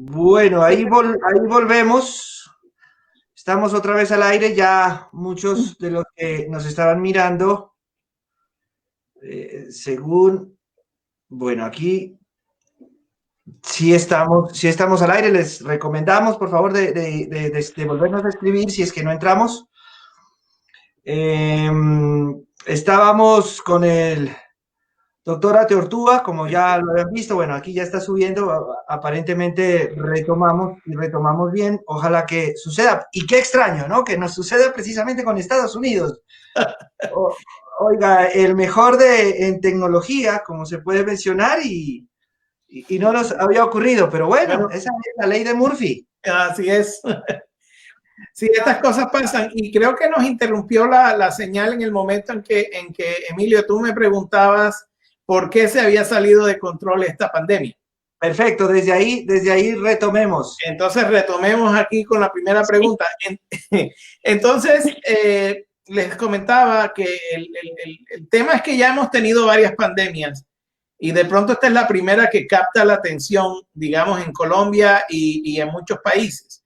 Bueno, ahí volvemos. Estamos otra vez al aire. Ya muchos de los que nos estaban mirando, según, bueno, aquí sí estamos al aire. Les recomendamos, por favor, de volvernos a escribir si es que no entramos. Eh, Estábamos con el doctora Teortúa, como ya lo habían visto, bueno, aquí ya está subiendo, aparentemente retomamos y retomamos bien, ojalá que suceda. Y qué extraño, ¿no? Que nos suceda precisamente con Estados Unidos. O- Oiga, el mejor en tecnología, como se puede mencionar, y no nos había ocurrido, pero bueno, Bueno, esa es la ley de Murphy. así es. Sí, estas cosas pasan y creo que nos interrumpió la señal en el momento en que, Emilio, tú me preguntabas por qué se había salido de control esta pandemia. Perfecto, desde ahí retomemos. Entonces, retomemos aquí con la primera pregunta. Entonces, les comentaba que el tema es que ya hemos tenido varias pandemias y de pronto esta es la primera que capta la atención, digamos, en Colombia y en muchos países.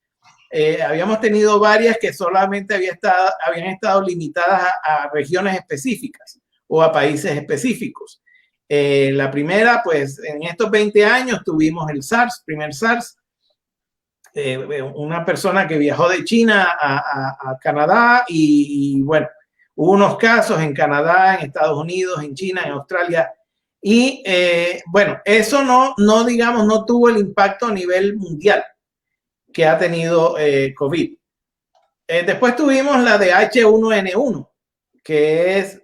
Habíamos tenido varias que solamente habían estado limitadas a regiones específicas o a países específicos. La primera, pues en estos 20 años tuvimos el SARS, primer SARS, una persona que viajó de China a Canadá y bueno, hubo unos casos en Canadá, en Estados Unidos, en China, en Australia. Y bueno, eso no, digamos, no tuvo el impacto a nivel mundial que ha tenido COVID. Después tuvimos la de H1N1, que es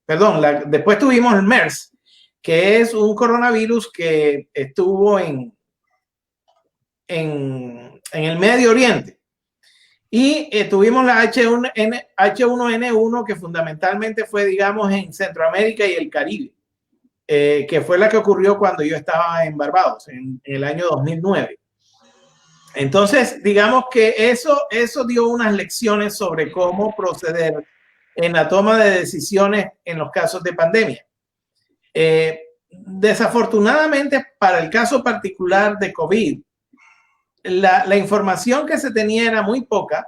después tuvimos el MERS, que es un coronavirus que estuvo en el Medio Oriente. Y tuvimos la H1N1, que fundamentalmente fue, digamos, en Centroamérica y el Caribe, que fue la que ocurrió cuando yo estaba en Barbados, en el año 2009. Entonces, digamos que eso dio unas lecciones sobre cómo proceder en la toma de decisiones en los casos de pandemia. Desafortunadamente, para el caso particular de COVID, la información que se tenía era muy poca.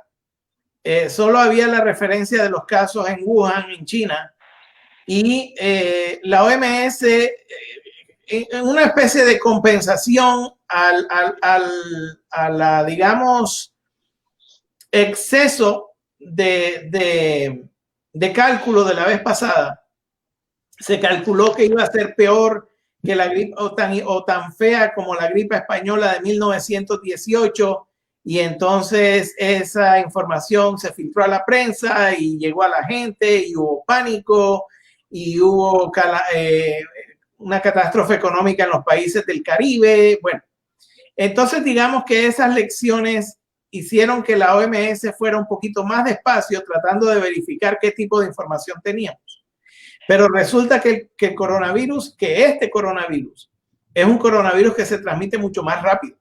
Solo había la referencia de los casos en Wuhan, en China, y la OMS, en una especie de compensación a la, digamos, exceso de cálculo de la vez pasada, se calculó que iba a ser peor que la gripe o tan fea como la gripe española de 1918, y entonces esa información se filtró a la prensa y llegó a la gente y hubo pánico y hubo una catástrofe económica en los países del Caribe. Bueno, entonces digamos que esas lecciones hicieron que la OMS fuera un poquito más despacio tratando de verificar qué tipo de información teníamos. Pero resulta que este coronavirus es un coronavirus que se transmite mucho más rápido.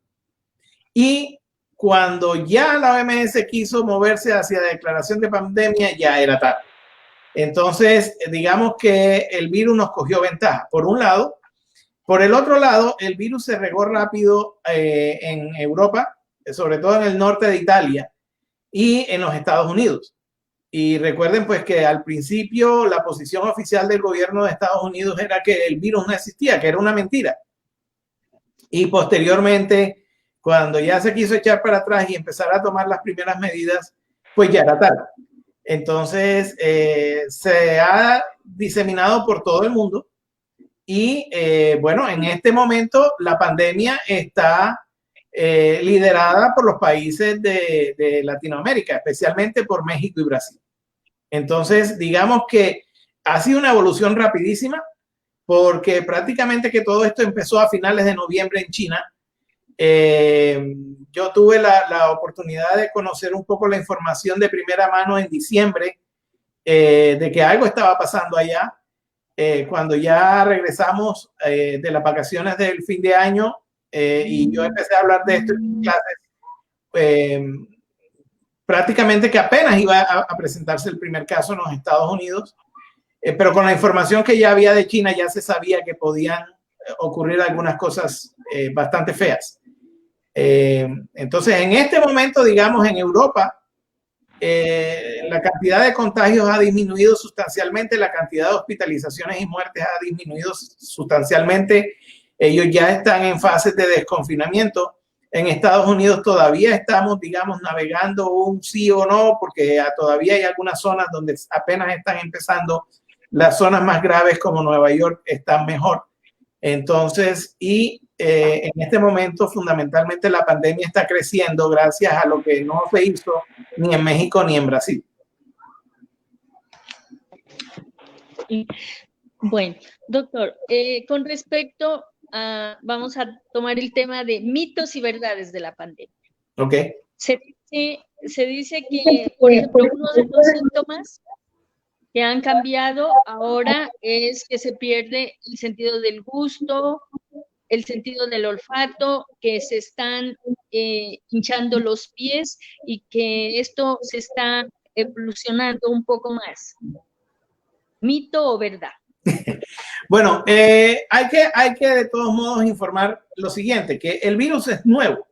Y cuando ya la OMS quiso moverse hacia la declaración de pandemia, ya era tarde. Entonces, digamos que el virus nos cogió ventaja, por un lado. Por el otro lado, el virus se regó rápido en Europa, sobre todo en el norte de Italia y en los Estados Unidos. Y recuerden pues que al principio la posición oficial del gobierno de Estados Unidos era que el virus no existía, que era una mentira. Y posteriormente, cuando ya se quiso echar para atrás y empezar a tomar las primeras medidas, pues ya era tarde. Entonces, se ha diseminado por todo el mundo y bueno, en este momento la pandemia está liderada por los países de Latinoamérica, especialmente por México y Brasil. Entonces, digamos que ha sido una evolución rapidísima porque prácticamente que todo esto empezó a finales de noviembre en China. Yo tuve la oportunidad de conocer un poco la información de primera mano en diciembre de que algo estaba pasando allá. Cuando ya regresamos de las vacaciones del fin de año y yo empecé a hablar de esto en clases, prácticamente que apenas iba a presentarse el primer caso en los Estados Unidos, pero con la información que ya había de China ya se sabía que podían ocurrir algunas cosas bastante feas. Entonces, en este momento, digamos, en Europa, la cantidad de contagios ha disminuido sustancialmente, la cantidad de hospitalizaciones y muertes ha disminuido sustancialmente. Ellos ya están en fases de desconfinamiento. En Estados Unidos todavía estamos, digamos, navegando un sí o no, porque todavía hay algunas zonas donde apenas están empezando. Las zonas más graves como Nueva York están mejor. Entonces, en este momento fundamentalmente la pandemia está creciendo gracias a lo que no se hizo ni en México ni en Brasil. Bueno, doctor, con respecto a, vamos a tomar el tema de mitos y verdades de la pandemia. Ok. Se dice que, por ejemplo, uno de los síntomas que han cambiado ahora es que se pierde el sentido del gusto, el sentido del olfato, que se están hinchando los pies y que esto se está evolucionando un poco más. ¿Mito o verdad? Bueno, hay que de todos modos informar lo siguiente, que el virus es nuevo.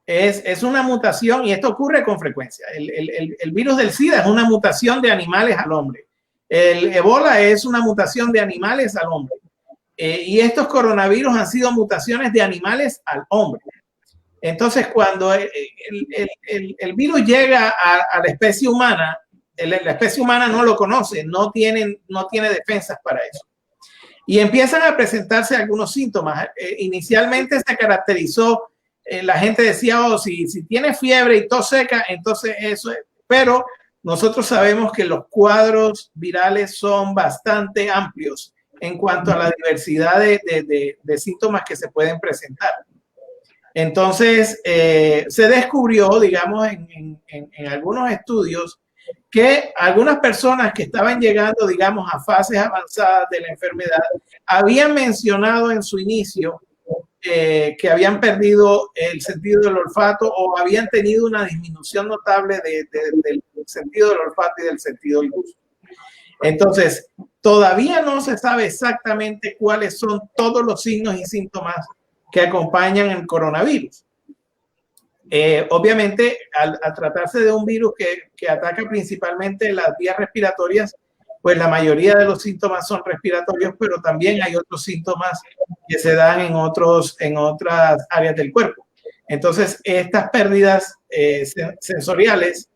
Es una mutación y esto ocurre con frecuencia. El virus del SIDA es una mutación de animales al hombre. El Ebola es una mutación de animales al hombre. Y estos coronavirus han sido mutaciones de animales al hombre. Entonces, cuando el virus llega a la especie humana, la especie humana no lo conoce, no tiene defensas para eso. Y empiezan a presentarse algunos síntomas. Inicialmente se caracterizó, la gente decía, oh, si tiene fiebre y tos seca, entonces eso es. Pero nosotros sabemos que los cuadros virales son bastante amplios en cuanto a la diversidad de síntomas que se pueden presentar. Entonces, se descubrió, digamos, en algunos estudios, que algunas personas que estaban llegando, digamos, a fases avanzadas de la enfermedad, habían mencionado en su inicio que habían perdido el sentido del olfato o habían tenido una disminución notable del sentido del olfato y del sentido del gusto. Entonces, todavía no se sabe exactamente cuáles son todos los signos y síntomas que acompañan el coronavirus. Obviamente, al tratarse de un virus que ataca principalmente las vías respiratorias, pues la mayoría de los síntomas son respiratorios, pero también hay otros síntomas que se dan en otras áreas del cuerpo. Entonces, estas pérdidas sensoriales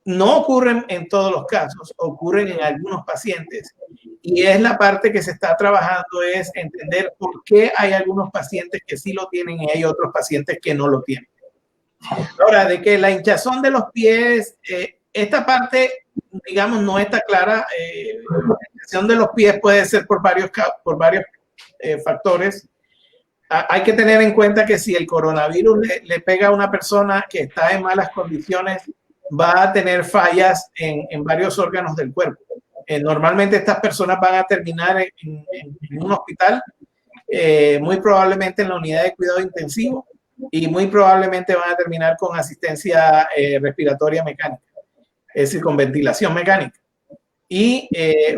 no ocurren en todos los casos, ocurren en algunos pacientes. Y es la parte que se está trabajando, es entender por qué hay algunos pacientes que sí lo tienen y hay otros pacientes que no lo tienen. Ahora, de que la hinchazón de los pies, esta parte, digamos, no está clara. La hinchazón de los pies puede ser por varios factores. Hay que tener en cuenta que si el coronavirus le pega a una persona que está en malas condiciones, va a tener fallas en varios órganos del cuerpo. Normalmente estas personas van a terminar en un hospital, muy probablemente en la unidad de cuidado intensivo y muy probablemente van a terminar con asistencia respiratoria mecánica, es decir, con ventilación mecánica. Y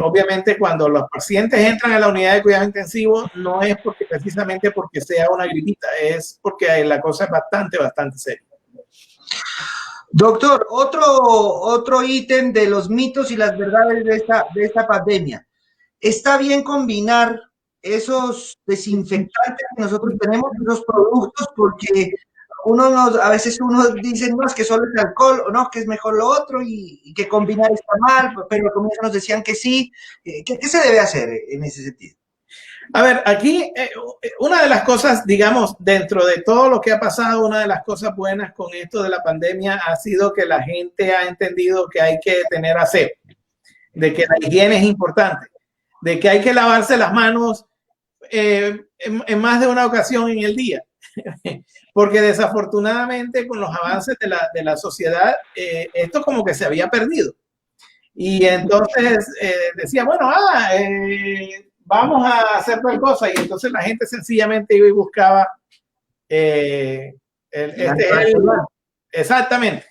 obviamente cuando los pacientes entran a la unidad de cuidado intensivo no es precisamente porque sea una gripita, es porque la cosa es bastante seria. Doctor, otro ítem de los mitos y las verdades de esta pandemia. ¿Está bien combinar esos desinfectantes que nosotros tenemos, esos productos? Porque a veces uno dice, no, es que solo es alcohol, o no, que es mejor lo otro, y que combinar está mal, pero al comienzo nos decían que sí. ¿Qué se debe hacer en ese sentido? A ver, aquí una de las cosas, digamos, dentro de todo lo que ha pasado, una de las cosas buenas con esto de la pandemia ha sido que la gente ha entendido que hay que tener aseo, de que la higiene es importante, de que hay que lavarse las manos en más de una ocasión en el día, porque desafortunadamente con los avances de la sociedad, esto como que se había perdido. Y entonces decía, bueno, vamos a hacer tal cosa, y entonces la gente sencillamente iba y buscaba exactamente.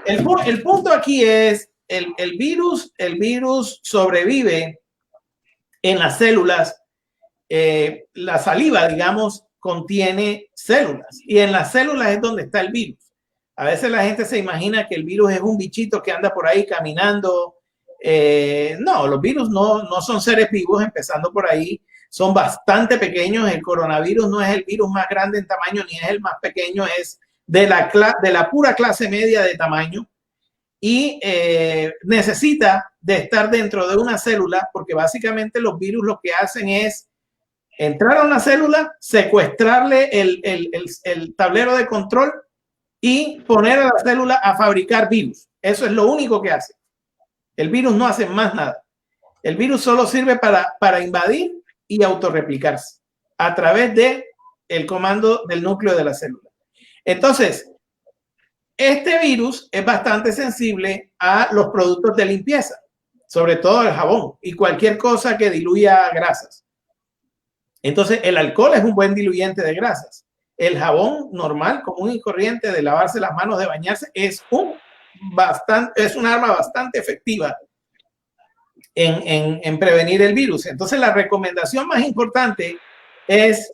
El punto aquí es el virus sobrevive en las células la saliva, digamos, contiene células y en las células es donde está el virus. A veces la gente se imagina que el virus es un bichito que anda por ahí caminando. No, los virus no son seres vivos, empezando por ahí. Son bastante pequeños. El coronavirus no es el virus más grande en tamaño ni es el más pequeño, es de la pura clase media de tamaño. Y necesita de estar dentro de una célula porque básicamente los virus lo que hacen es entrar a una célula, secuestrarle el tablero de control y poner a la célula a fabricar virus. Eso es lo único que hace. El virus no hace más nada. El virus solo sirve para invadir y autorreplicarse a través del comando del núcleo de la célula. Entonces, este virus es bastante sensible a los productos de limpieza, sobre todo el jabón y cualquier cosa que diluya grasas. Entonces, el alcohol es un buen diluyente de grasas. El jabón normal, común y corriente de lavarse las manos, de bañarse, es un arma bastante efectiva en prevenir el virus. Entonces, la recomendación más importante es,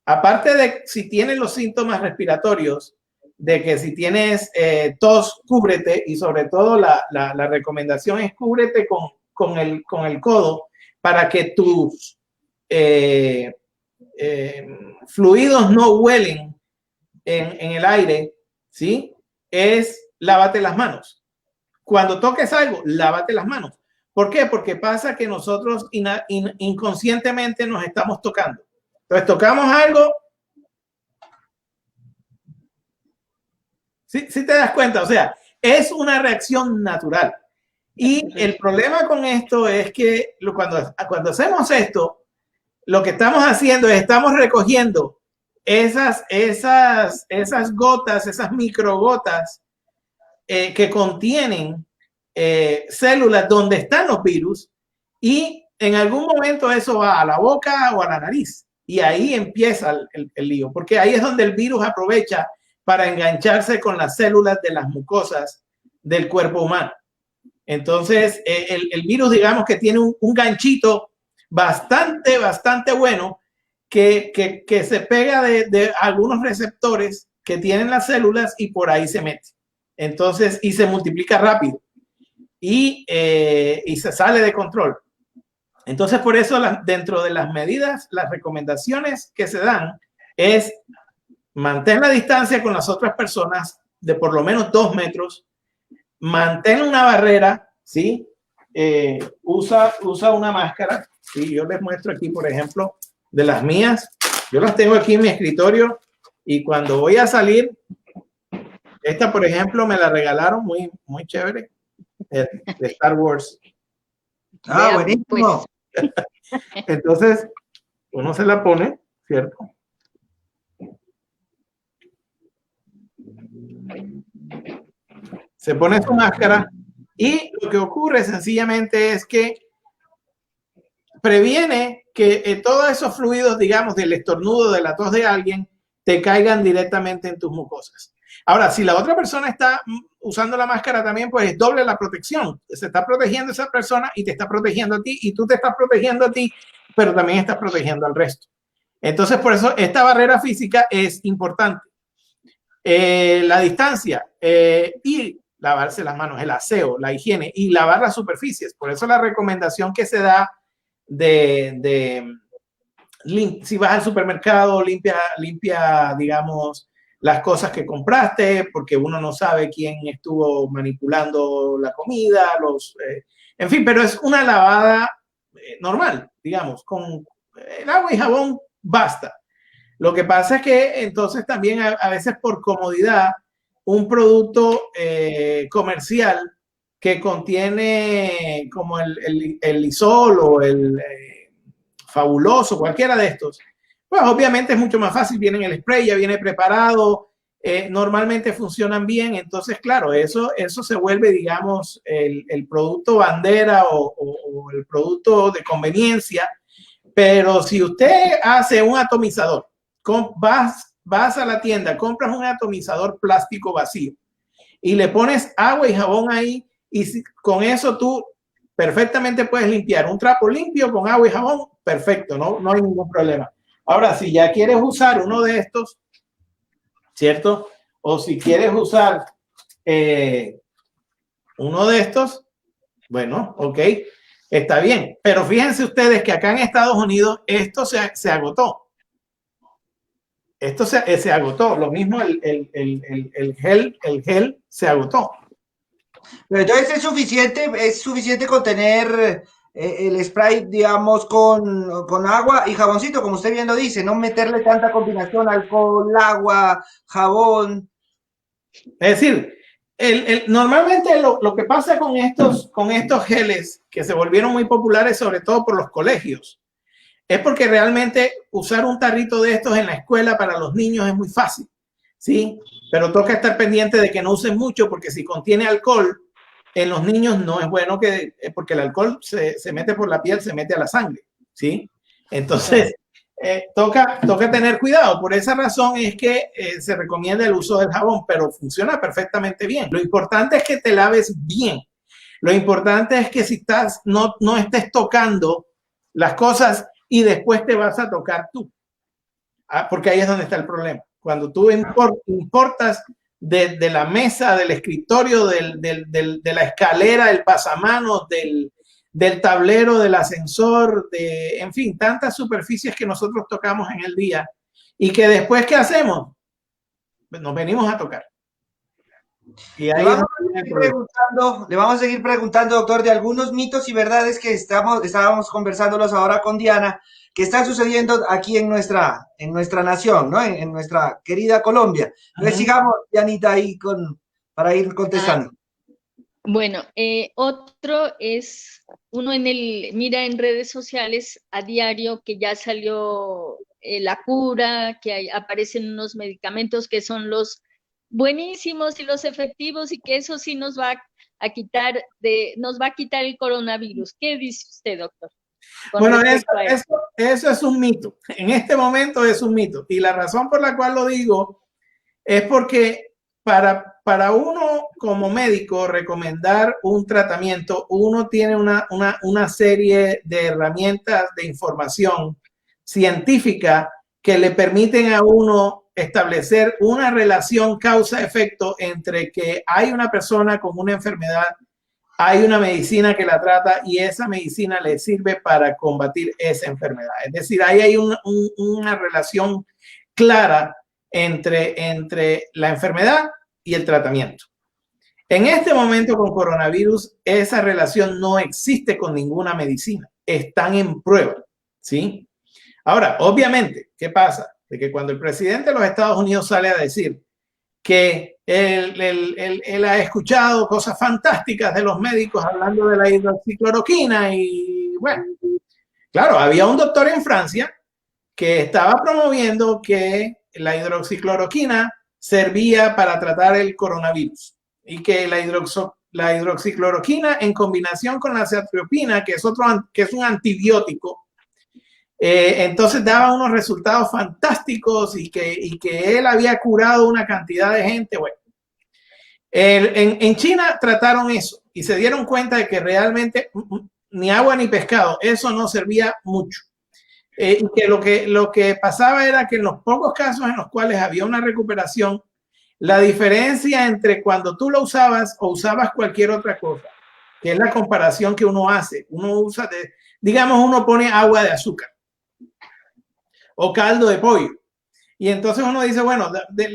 aparte de si tienes los síntomas respiratorios, de que si tienes tos, cúbrete, y sobre todo la recomendación es cúbrete con el codo para que tus fluidos no huelen en el aire, ¿sí? Es lávate las manos. Cuando toques algo, lávate las manos. ¿Por qué? Porque pasa que nosotros inconscientemente nos estamos tocando. Entonces tocamos algo. ¿Sí te das cuenta? O sea, es una reacción natural. Y el problema con esto es que cuando hacemos esto, lo que estamos haciendo es estamos recogiendo esas gotas, esas microgotas que contienen células donde están los virus, y en algún momento eso va a la boca o a la nariz y ahí empieza el lío, porque ahí es donde el virus aprovecha para engancharse con las células de las mucosas del cuerpo humano. Entonces el virus, digamos que tiene un ganchito bastante bueno que se pega de algunos receptores que tienen las células y por ahí se mete. Entonces, y se multiplica rápido y se sale de control. Entonces, por eso dentro de las medidas, las recomendaciones que se dan es mantén la distancia con las otras personas de por lo menos 2 metros, mantén una barrera, ¿sí? Usa una máscara. Sí, yo les muestro aquí, por ejemplo, de las mías. Yo las tengo aquí en mi escritorio y cuando voy a salir, esta, por ejemplo, me la regalaron muy chévere, de Star Wars. Ah, buenísimo. Entonces, uno se la pone, ¿cierto? Se pone su máscara y lo que ocurre sencillamente es que previene que todos esos fluidos, digamos, del estornudo, de la tos de alguien, te caigan directamente en tus mucosas. Ahora, si la otra persona está usando la máscara también, pues es doble la protección. Se está protegiendo a esa persona y te está protegiendo a ti, y tú te estás protegiendo a ti, pero también estás protegiendo al resto. Entonces, por eso esta barrera física es importante. La distancia y lavarse las manos, el aseo, la higiene y lavar las superficies. Por eso la recomendación que se da si vas al supermercado, limpia, digamos, las cosas que compraste, porque uno no sabe quién estuvo manipulando la comida, en fin, pero es una lavada normal, digamos, con el agua y jabón basta. Lo que pasa es que entonces también a veces por comodidad, un producto comercial que contiene como el Lysol o el Fabuloso, cualquiera de estos, pues obviamente es mucho más fácil, viene en el spray, ya viene preparado, normalmente funcionan bien. Entonces, claro, eso se vuelve, digamos, el producto bandera o el producto de conveniencia. Pero si usted hace un atomizador, vas a la tienda, compras un atomizador plástico vacío y le pones agua y jabón ahí, y con eso tú perfectamente puedes limpiar un trapo limpio con agua y jabón, perfecto, no hay ningún problema. Ahora, si ya quieres usar uno de estos, ¿cierto? O si quieres usar uno de estos, bueno, ok, está bien. Pero fíjense ustedes que acá en Estados Unidos esto se agotó. Esto se agotó. Lo mismo el gel se agotó. Pero entonces es suficiente con tener el spray, digamos, con agua y jaboncito, como usted bien lo dice, no meterle tanta combinación, alcohol, agua, jabón. Es decir, normalmente lo que pasa con estos geles que se volvieron muy populares, sobre todo por los colegios, es porque realmente usar un tarrito de estos en la escuela para los niños es muy fácil, ¿sí? Pero toca estar pendiente de que no usen mucho, porque si contiene alcohol, en los niños no es bueno, porque el alcohol se mete por la piel, se mete a la sangre, ¿sí? Entonces, toca tener cuidado. Por esa razón es que se recomienda el uso del jabón, pero funciona perfectamente bien. Lo importante es que te laves bien. Lo importante es que si no estés tocando las cosas y después te vas a tocar tú. Porque ahí es donde está el problema. Cuando tú importas de la mesa, del escritorio, de la escalera, del pasamanos, del tablero, del ascensor, en fin, tantas superficies que nosotros tocamos en el día y que después, ¿qué hacemos? Nos venimos a tocar. Y ahí le vamos a seguir preguntando, doctor, de algunos mitos y verdades que estábamos conversándolos ahora con Diana, que están sucediendo aquí en nuestra nación, ¿no? En nuestra querida Colombia. Entonces, sigamos, Dianita, ahí para ir contestando. Bueno, otro es, mira en redes sociales a diario que ya salió la cura, que aparecen unos medicamentos que son los buenísimos y los efectivos y que eso sí nos va a quitar el coronavirus. ¿Qué dice usted, doctor? Bueno, eso es un mito. En este momento es un mito. Y la razón por la cual lo digo es porque para uno como médico recomendar un tratamiento, uno tiene una serie de herramientas de información científica que le permiten a uno establecer una relación causa-efecto entre que hay una persona con una enfermedad, hay una medicina que la trata y esa medicina le sirve para combatir esa enfermedad. Es decir, ahí hay una relación clara entre la enfermedad y el tratamiento. En este momento con coronavirus, esa relación no existe con ninguna medicina. Están en prueba, ¿sí? Ahora, obviamente, ¿qué pasa? De que cuando el presidente de los Estados Unidos sale a decir que él ha escuchado cosas fantásticas de los médicos hablando de la hidroxicloroquina y bueno, claro, había un doctor en Francia que estaba promoviendo que la hidroxicloroquina servía para tratar el coronavirus y que la hidroxicloroquina en combinación con la azathioprina, que es un antibiótico, entonces daba unos resultados fantásticos y que él había curado una cantidad de gente. Bueno, en China trataron eso y se dieron cuenta de que realmente ni agua ni pescado, eso no servía mucho. Y que lo que pasaba era que en los pocos casos en los cuales había una recuperación, la diferencia entre cuando tú lo usabas o usabas cualquier otra cosa, que es la comparación que uno hace, digamos, uno pone agua de azúcar o caldo de pollo. Y entonces uno dice, bueno,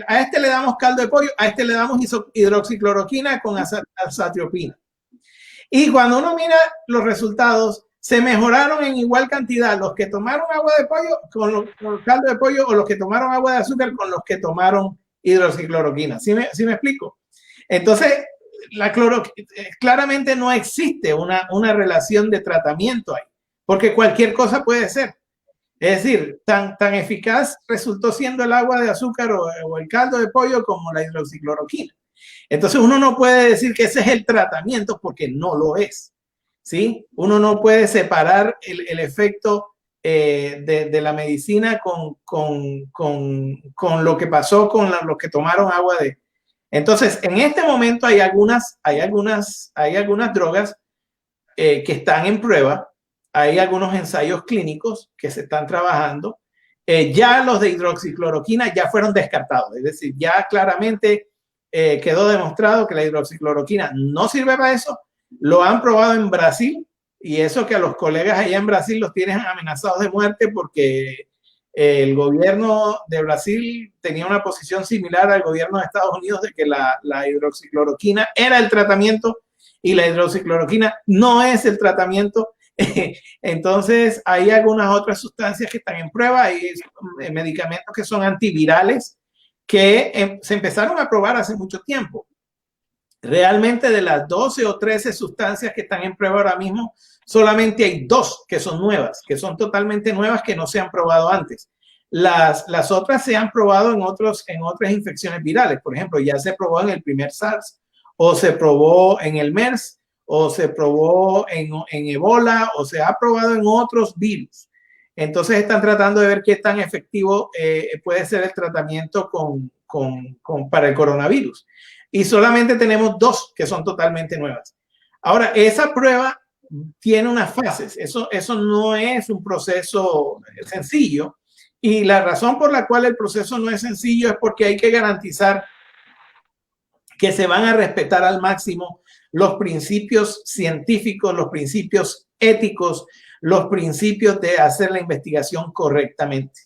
a este le damos caldo de pollo, a este le damos hidroxicloroquina con azathioprina. Y cuando uno mira los resultados, se mejoraron en igual cantidad los que tomaron agua de pollo con caldo de pollo o los que tomaron agua de azúcar con los que tomaron hidroxicloroquina. ¿Sí me explico? Entonces, claramente no existe una relación de tratamiento ahí, porque cualquier cosa puede ser. Es decir, tan eficaz resultó siendo el agua de azúcar o el caldo de pollo como la hidroxicloroquina. Entonces uno no puede decir que ese es el tratamiento porque no lo es, ¿sí? Uno no puede separar el efecto de la medicina con lo que pasó con los que tomaron agua de... Entonces, en este momento hay algunas drogas que están en prueba. Hay algunos ensayos clínicos que se están trabajando. Ya los de hidroxicloroquina ya fueron descartados, es decir, ya claramente quedó demostrado que la hidroxicloroquina no sirve para eso. Lo han probado en Brasil, y eso que a los colegas allá en Brasil los tienen amenazados de muerte porque el gobierno de Brasil tenía una posición similar al gobierno de Estados Unidos de que la hidroxicloroquina era el tratamiento y la hidroxicloroquina no es el tratamiento. Entonces hay algunas otras sustancias que están en prueba. Hay medicamentos que son antivirales que se empezaron a probar hace mucho tiempo. Realmente de las 12 o 13 sustancias que están en prueba ahora mismo, solamente hay 2 que son nuevas, que son totalmente nuevas, que no se han probado antes. Las otras se han probado en otras infecciones virales. Por ejemplo, ya se probó en el primer SARS, o se probó en el MERS, o se probó en Ebola, o se ha probado en otros virus. Entonces están tratando de ver qué tan efectivo puede ser el tratamiento para el coronavirus. Y solamente tenemos 2 que son totalmente nuevas. Ahora, esa prueba tiene unas fases. Eso no es un proceso sencillo. Y la razón por la cual el proceso no es sencillo es porque hay que garantizar que se van a respetar al máximo los principios científicos, los principios éticos, los principios de hacer la investigación correctamente.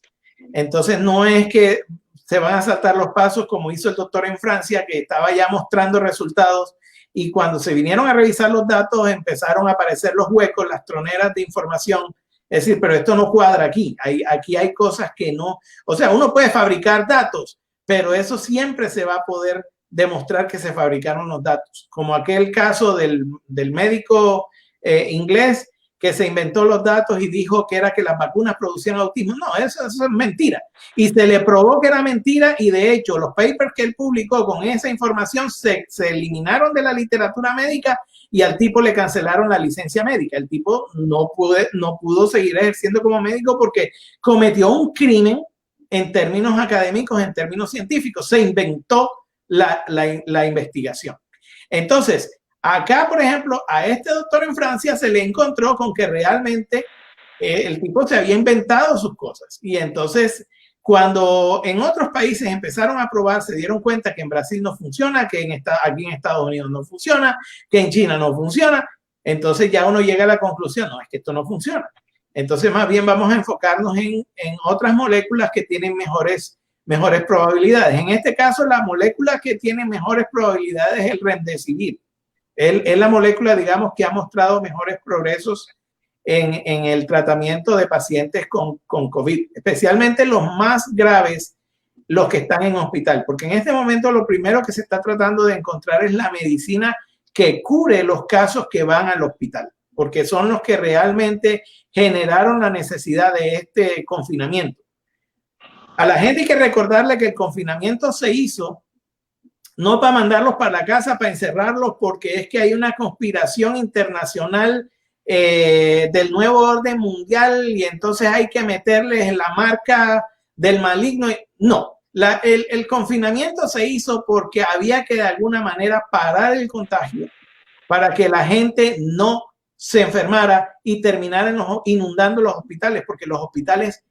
Entonces, no es que se van a saltar los pasos como hizo el doctor en Francia, que estaba ya mostrando resultados, y cuando se vinieron a revisar los datos empezaron a aparecer los huecos, las troneras de información. Es decir, pero esto no cuadra aquí. Aquí hay cosas que no... O sea, uno puede fabricar datos, pero eso siempre se va a poder demostrar que se fabricaron los datos. Como aquel caso del médico inglés que se inventó los datos y dijo que era que las vacunas producían autismo. No, eso es mentira. Y se le probó que era mentira, y de hecho los papers que él publicó con esa información se eliminaron de la literatura médica, y al tipo le cancelaron la licencia médica. El tipo no pudo seguir ejerciendo como médico porque cometió un crimen en términos académicos, en términos científicos. Se inventó la investigación. Entonces, acá, por ejemplo, a este doctor en Francia se le encontró con que realmente el tipo se había inventado sus cosas. Y entonces, cuando en otros países empezaron a probar, se dieron cuenta que en Brasil no funciona, que aquí en Estados Unidos no funciona, que en China no funciona. Entonces ya uno llega a la conclusión, no, es que esto no funciona. Entonces, más bien vamos a enfocarnos en otras moléculas que tienen mejores probabilidades. En este caso, la molécula que tiene mejores probabilidades es el Remdesivir. Es la molécula, digamos, que ha mostrado mejores progresos en el tratamiento de pacientes con COVID, especialmente los más graves, los que están en hospital, porque en este momento lo primero que se está tratando de encontrar es la medicina que cure los casos que van al hospital, porque son los que realmente generaron la necesidad de este confinamiento. A la gente hay que recordarle que el confinamiento se hizo no para mandarlos para la casa, para encerrarlos, porque es que hay una conspiración internacional del nuevo orden mundial, y entonces hay que meterles en la marca del maligno. No, el confinamiento se hizo porque había que de alguna manera parar el contagio para que la gente no se enfermara y terminara inundando los hospitales, porque los hospitales,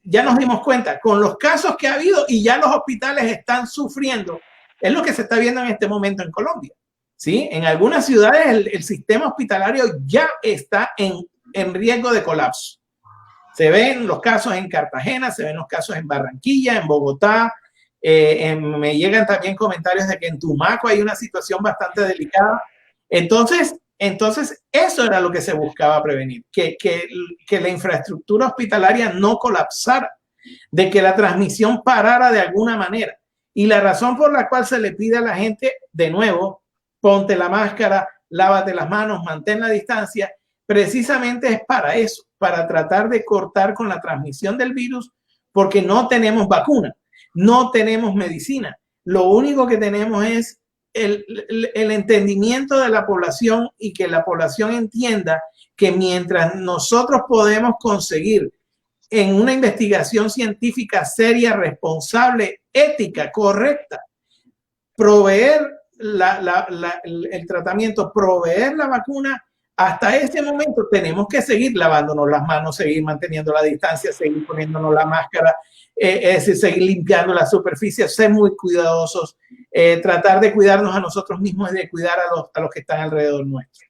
ya nos dimos cuenta con los casos que ha habido, y ya los hospitales están sufriendo. Es lo que se está viendo en este momento en Colombia, ¿sí? En algunas ciudades el sistema hospitalario ya está en riesgo de colapso. Se ven los casos en Cartagena, se ven los casos en Barranquilla, en Bogotá. Me llegan también comentarios de que en Tumaco hay una situación bastante delicada. Entonces eso era lo que se buscaba prevenir, que la infraestructura hospitalaria no colapsara, de que la transmisión parara de alguna manera. Y la razón por la cual se le pide a la gente, de nuevo, ponte la máscara, lávate las manos, mantén la distancia, precisamente es para eso, para tratar de cortar con la transmisión del virus, porque no tenemos vacuna, no tenemos medicina. Lo único que tenemos es el entendimiento de la población, y que la población entienda que mientras nosotros podemos conseguir en una investigación científica seria, responsable, ética, correcta, proveer el tratamiento, proveer la vacuna, Hasta ese momento tenemos que seguir lavándonos las manos, seguir manteniendo la distancia, seguir poniéndonos la máscara, es decir, seguir limpiando las superficies, ser muy cuidadosos, tratar de cuidarnos a nosotros mismos y de cuidar a los que están alrededor nuestro.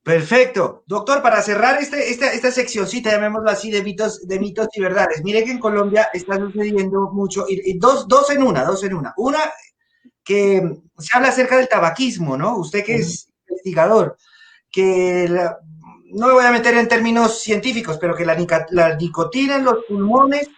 Perfecto. Doctor, para cerrar esta seccioncita, llamémoslo así, de mitos y verdades. Mire que en Colombia está sucediendo mucho, y dos en una. Una, que se habla acerca del tabaquismo, ¿no? Usted que es investigador, que no me voy a meter en términos científicos, pero que la nicotina en los pulmones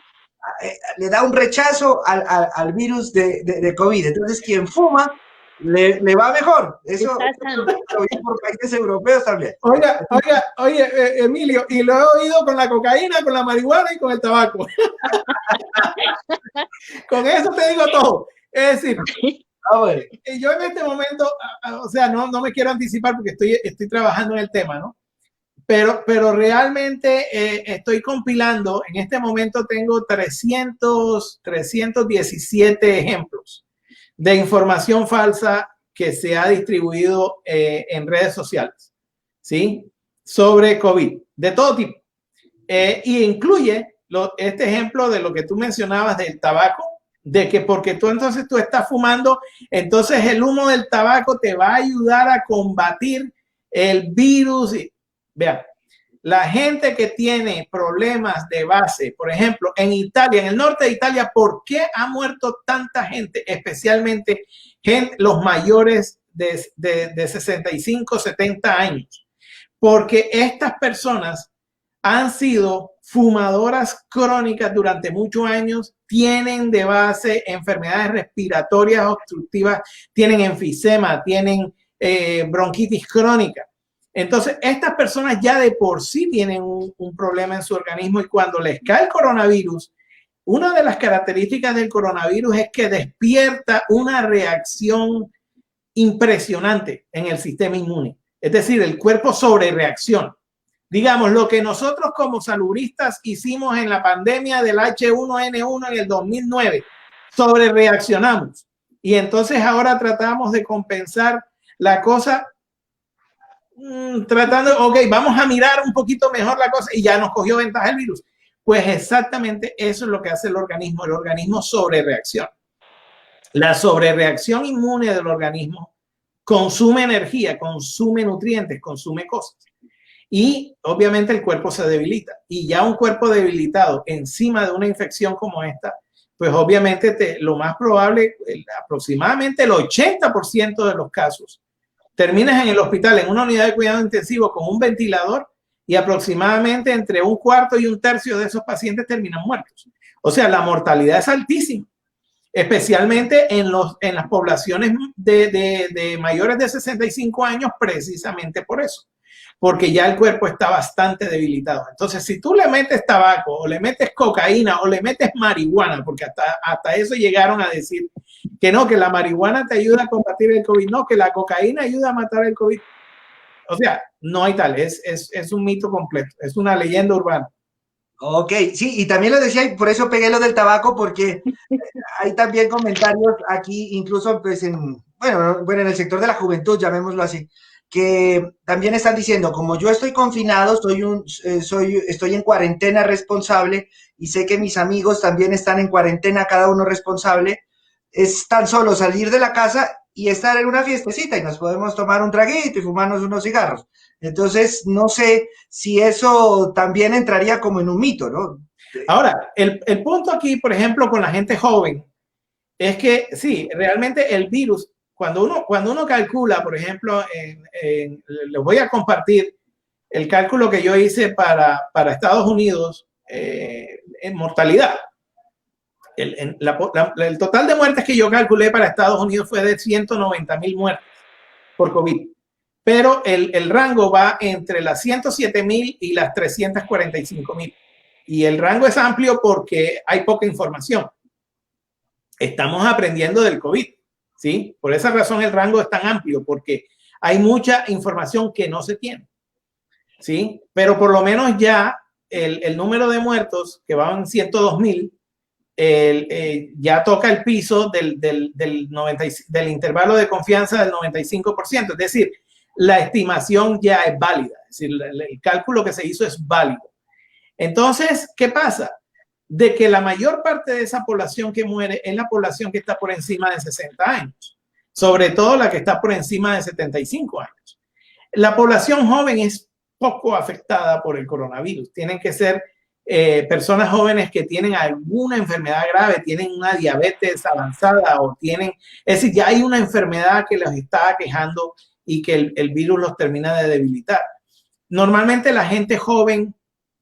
le da un rechazo al virus de COVID. Entonces, quien fuma le va mejor. Eso lo vi por países europeos también. Oye, Emilio, y lo he oído con la cocaína, con la marihuana y con el tabaco. Con eso te digo todo. Es decir, bueno, yo en este momento, o sea, no me quiero anticipar porque estoy trabajando en el tema, ¿no? Pero realmente estoy compilando, en este momento tengo 317 ejemplos de información falsa que se ha distribuido en redes sociales, ¿sí? Sobre COVID, de todo tipo. Y incluye este ejemplo de lo que tú mencionabas del tabaco, de que porque tú estás fumando, entonces el humo del tabaco te va a ayudar a combatir el virus. Vean, la gente que tiene problemas de base, por ejemplo, en Italia, en el norte de Italia, ¿por qué ha muerto tanta gente? Especialmente los mayores de 65, 70 años. Porque estas personas han sido fumadoras crónicas durante muchos años, tienen de base enfermedades respiratorias obstructivas, tienen enfisema, tienen bronquitis crónica. Entonces, estas personas ya de por sí tienen un problema en su organismo, y cuando les cae el coronavirus, una de las características del coronavirus es que despierta una reacción impresionante en el sistema inmune. Es decir, el cuerpo sobrereacciona. Digamos, lo que nosotros como salubristas hicimos en la pandemia del H1N1 en el 2009, sobrereaccionamos. Y entonces ahora tratamos de compensar la cosa tratando, ok, vamos a mirar un poquito mejor la cosa, y ya nos cogió ventaja el virus. Pues exactamente eso es lo que hace el organismo sobrereacciona. La sobrereacción inmune del organismo consume energía, consume nutrientes, consume cosas. Y obviamente el cuerpo se debilita. Y ya un cuerpo debilitado encima de una infección como esta, pues obviamente lo más probable, aproximadamente el 80% de los casos, terminas en el hospital, en una unidad de cuidado intensivo con un ventilador, y aproximadamente entre un cuarto y un tercio de esos pacientes terminan muertos. O sea, la mortalidad es altísima, especialmente en las poblaciones de mayores de 65 años, precisamente por eso, porque ya el cuerpo está bastante debilitado. Entonces, si tú le metes tabaco, o le metes cocaína, o le metes marihuana, porque hasta eso llegaron a decir que no, que la marihuana te ayuda a combatir el COVID, no, que la cocaína ayuda a matar el COVID. O sea, no hay tal, es un mito completo, es una leyenda urbana. Ok, sí, y también lo decía, y por eso pegué lo del tabaco, porque hay también comentarios aquí, incluso pues en el sector de la juventud, llamémoslo así, que también están diciendo, como yo estoy confinado, estoy en cuarentena responsable, y sé que mis amigos también están en cuarentena, cada uno responsable, es tan solo salir de la casa y estar en una fiestecita, y nos podemos tomar un traguito y fumarnos unos cigarros. Entonces, no sé si eso también entraría como en un mito, ¿no? Ahora, el punto aquí, por ejemplo, con la gente joven, es que sí, realmente el virus, cuando uno calcula, por ejemplo, les voy a compartir el cálculo que yo hice para Estados Unidos en mortalidad. El total de muertes que yo calculé para Estados Unidos fue de 190,000 muertes por COVID. Pero el rango va entre las 107,000 y las 345,000. Y el rango es amplio porque hay poca información. Estamos aprendiendo del COVID, ¿sí? Por esa razón el rango es tan amplio, porque hay mucha información que no se tiene, ¿sí? Pero por lo menos ya el número de muertos, que van 102,000, ya toca el piso del intervalo de confianza del 95%. Es decir, la estimación ya es válida, es decir, el cálculo que se hizo es válido. Entonces, ¿qué pasa? De que la mayor parte de esa población que muere es la población que está por encima de 60 años, sobre todo la que está por encima de 75 años. La población joven es poco afectada por el coronavirus. Tienen que ser personas jóvenes que tienen alguna enfermedad grave, tienen una diabetes avanzada o tienen, es decir, ya hay una enfermedad que los está aquejando y que el virus los termina de debilitar. Normalmente la gente joven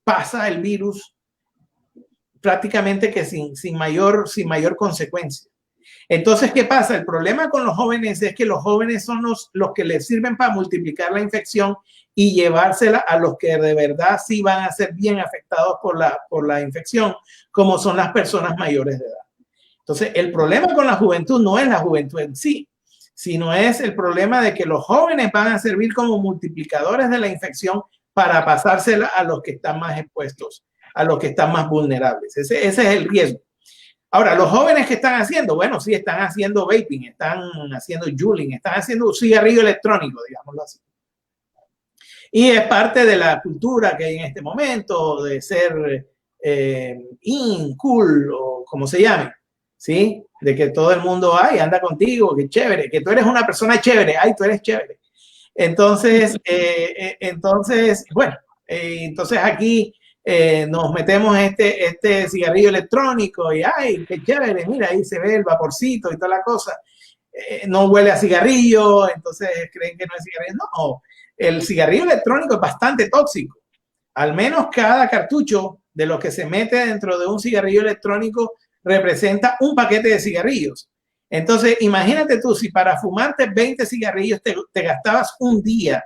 pasa el virus prácticamente que sin mayor consecuencia. Entonces, ¿qué pasa? El problema con los jóvenes es que los jóvenes son los que les sirven para multiplicar la infección y llevársela a los que de verdad sí van a ser bien afectados por la infección, como son las personas mayores de edad. Entonces, el problema con la juventud no es la juventud en sí, sino es el problema de que los jóvenes van a servir como multiplicadores de la infección para pasársela a los que están más expuestos, a los que están más vulnerables. Ese es el riesgo. Ahora, los jóvenes que están haciendo, bueno, sí, están haciendo vaping, están haciendo juuling, están haciendo un cigarrillo electrónico, digámoslo así. Y es parte de la cultura que hay en este momento, de ser cool, o como se llame, ¿sí? De que todo el mundo, ay, anda contigo, qué chévere, que tú eres una persona chévere, ay, tú eres chévere. Entonces, bueno, entonces aquí nos metemos este cigarrillo electrónico y ay, qué chévere, mira, ahí se ve el vaporcito y toda la cosa. No huele a cigarrillo, entonces creen que no es cigarrillo. No, el cigarrillo electrónico es bastante tóxico. Al menos cada cartucho de lo que se mete dentro de un cigarrillo electrónico representa un paquete de cigarrillos. Entonces, imagínate tú, si para fumarte 20 cigarrillos te gastabas un día,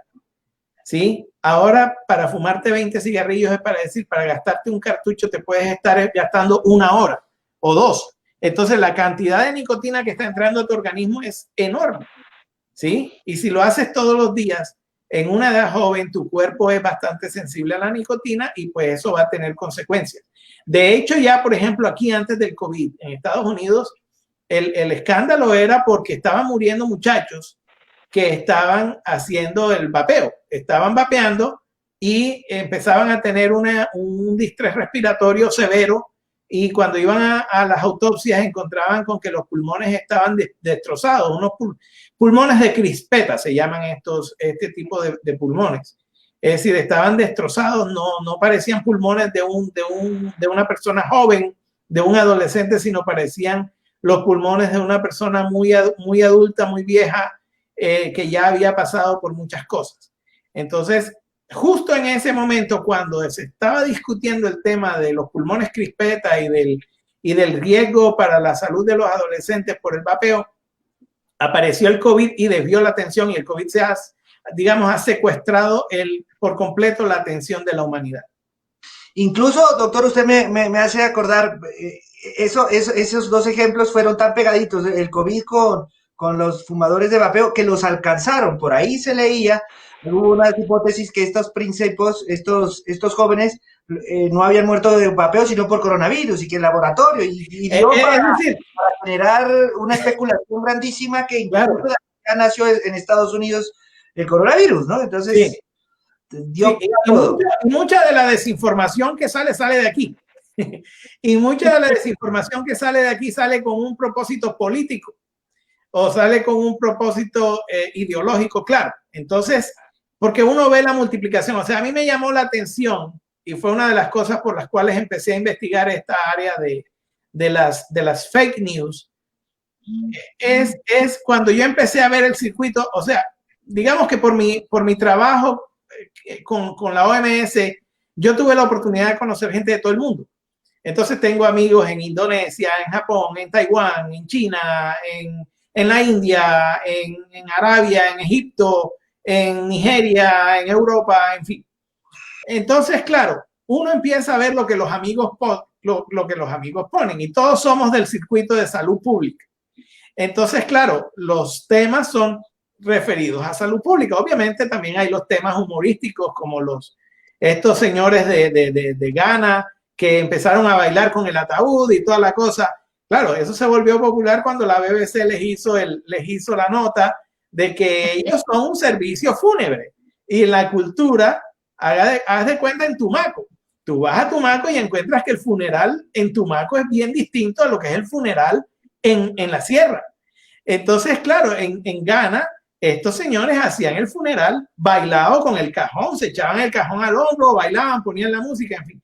¿sí? Ahora, para fumarte 20 cigarrillos es para decir, para gastarte un cartucho te puedes estar gastando 1 hora o 2. Entonces, la cantidad de nicotina que está entrando a tu organismo es enorme, ¿sí? Y si lo haces todos los días, en una edad joven, tu cuerpo es bastante sensible a la nicotina y pues eso va a tener consecuencias. De hecho, ya, por ejemplo, aquí antes del COVID, en Estados Unidos, el escándalo era porque estaban muriendo muchachos que estaban haciendo el vapeo, estaban vapeando y empezaban a tener un distrés respiratorio severo y cuando iban a las autopsias encontraban con que los pulmones estaban destrozados, unos pulmones de crispeta se llaman este tipo de pulmones. Es decir, estaban destrozados, no parecían pulmones de una persona joven, de un adolescente, sino parecían los pulmones de una persona muy adulta, muy vieja, que ya había pasado por muchas cosas. Entonces, justo en ese momento, cuando se estaba discutiendo el tema de los pulmones crispeta y del riesgo para la salud de los adolescentes por el vapeo, apareció el COVID y desvió la atención y el COVID ha secuestrado por completo la atención de la humanidad. Incluso, doctor, usted me hace acordar, esos dos ejemplos fueron tan pegaditos, el COVID con los fumadores de vapeo, que los alcanzaron. Por ahí se leía, hubo una hipótesis que estos príncipes, estos jóvenes, no habían muerto de vapeo, sino por coronavirus, y que el laboratorio, y dio para generar una especulación grandísima que incluso ya nació en Estados Unidos el coronavirus, ¿no? Entonces, sí. Mucha de la desinformación que sale de aquí. Y mucha de la desinformación que sale de aquí sale con un propósito político o sale con un propósito ideológico, claro. Entonces, porque uno ve la multiplicación, o sea, a mí me llamó la atención y fue una de las cosas por las cuales empecé a investigar esta área de las fake news, es cuando yo empecé a ver el circuito, o sea, digamos que por mi trabajo con la OMS, yo tuve la oportunidad de conocer gente de todo el mundo. Entonces tengo amigos en Indonesia, en Japón, en Taiwán, en China, en la India, en Arabia, en Egipto, en Nigeria, en Europa, en fin. Entonces, claro, uno empieza a ver lo que los amigos ponen y todos somos del circuito de salud pública. Entonces, claro, los temas son referidos a salud pública. Obviamente también hay los temas humorísticos como estos señores de Ghana que empezaron a bailar con el ataúd y toda la cosa. Claro, eso se volvió popular cuando la BBC les hizo la nota de que ellos son un servicio fúnebre. Y en la cultura, haz de cuenta en Tumaco. Tú vas a Tumaco y encuentras que el funeral en Tumaco es bien distinto a lo que es el funeral en la sierra. Entonces, claro, en Ghana, estos señores hacían el funeral bailado con el cajón, se echaban el cajón al hombro, bailaban, ponían la música, en fin.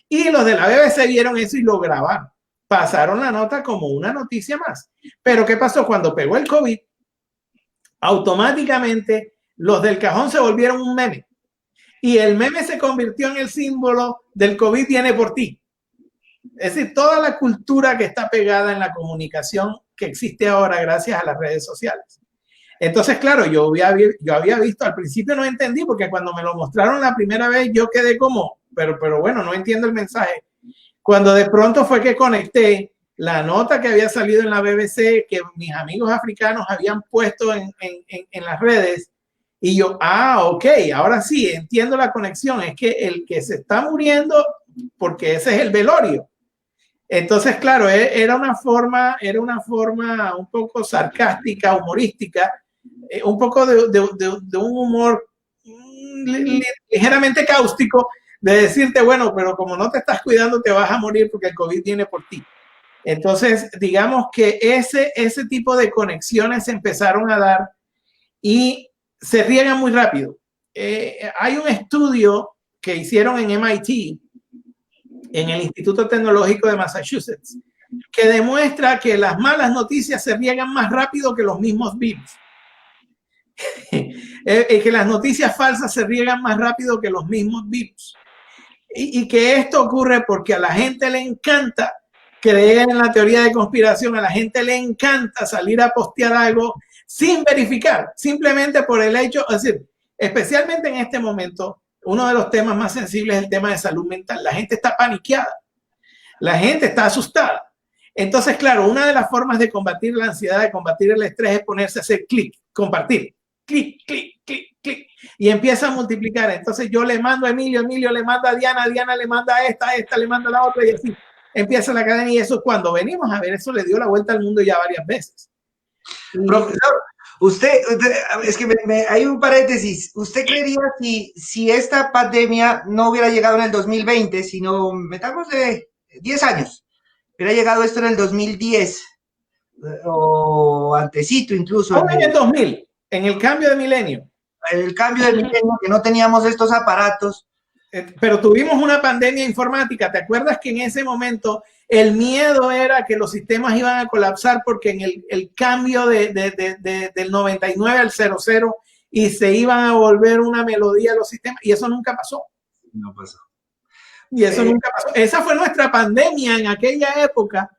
Y los de la BBC vieron eso y lo grabaron. Pasaron la nota como una noticia más. Pero ¿qué pasó? Cuando pegó el COVID, automáticamente los del cajón se volvieron un meme. Y el meme se convirtió en el símbolo del COVID viene por ti. Es decir, toda la cultura que está pegada en la comunicación que existe ahora gracias a las redes sociales. Entonces, claro, yo había visto, al principio no entendí, porque cuando me lo mostraron la primera vez yo quedé como, pero bueno, no entiendo el mensaje. Cuando de pronto fue que conecté la nota que había salido en la BBC, que mis amigos africanos habían puesto en las redes, y yo, ok, ahora sí, entiendo la conexión, es que el que se está muriendo, porque ese es el velorio. Entonces, claro, era una forma un poco sarcástica, humorística, un poco de un humor ligeramente cáustico, de decirte, bueno, pero como no te estás cuidando, te vas a morir porque el COVID viene por ti. Entonces, digamos que ese tipo de conexiones se empezaron a dar y se riegan muy rápido. Hay un estudio que hicieron en MIT, en el Instituto Tecnológico de Massachusetts, que demuestra que las malas noticias se riegan más rápido que los mismos virus. Que las noticias falsas se riegan más rápido que los mismos virus. Y que esto ocurre porque a la gente le encanta creer en la teoría de conspiración, a la gente le encanta salir a postear algo sin verificar, simplemente por el hecho, es decir, especialmente en este momento, uno de los temas más sensibles es el tema de salud mental. La gente está paniqueada, la gente está asustada. Entonces, claro, una de las formas de combatir la ansiedad, de combatir el estrés, es ponerse a hacer clic, compartir, clic, clic, clic, clic, y empieza a multiplicar. Entonces yo le mando a Emilio, Emilio le manda a Diana, Diana le manda a esta le manda a la otra, y así empieza la cadena. Y eso, cuando venimos a ver, eso le dio la vuelta al mundo ya varias veces. Profesor, usted es que hay un paréntesis. ¿Usted creería si esta pandemia no hubiera llegado en el 2020, sino metamos de 10 años, hubiera llegado esto en el 2010 o antecito incluso? En el 2000, en el cambio de milenio. El cambio de milenio, que no teníamos estos aparatos. Pero tuvimos una pandemia informática. ¿Te acuerdas que en ese momento el miedo era que los sistemas iban a colapsar porque en el cambio del 99 al 00 y se iban a volver una melodía los sistemas? Y eso nunca pasó. No pasó. Y eso nunca pasó. Esa fue nuestra pandemia en aquella época.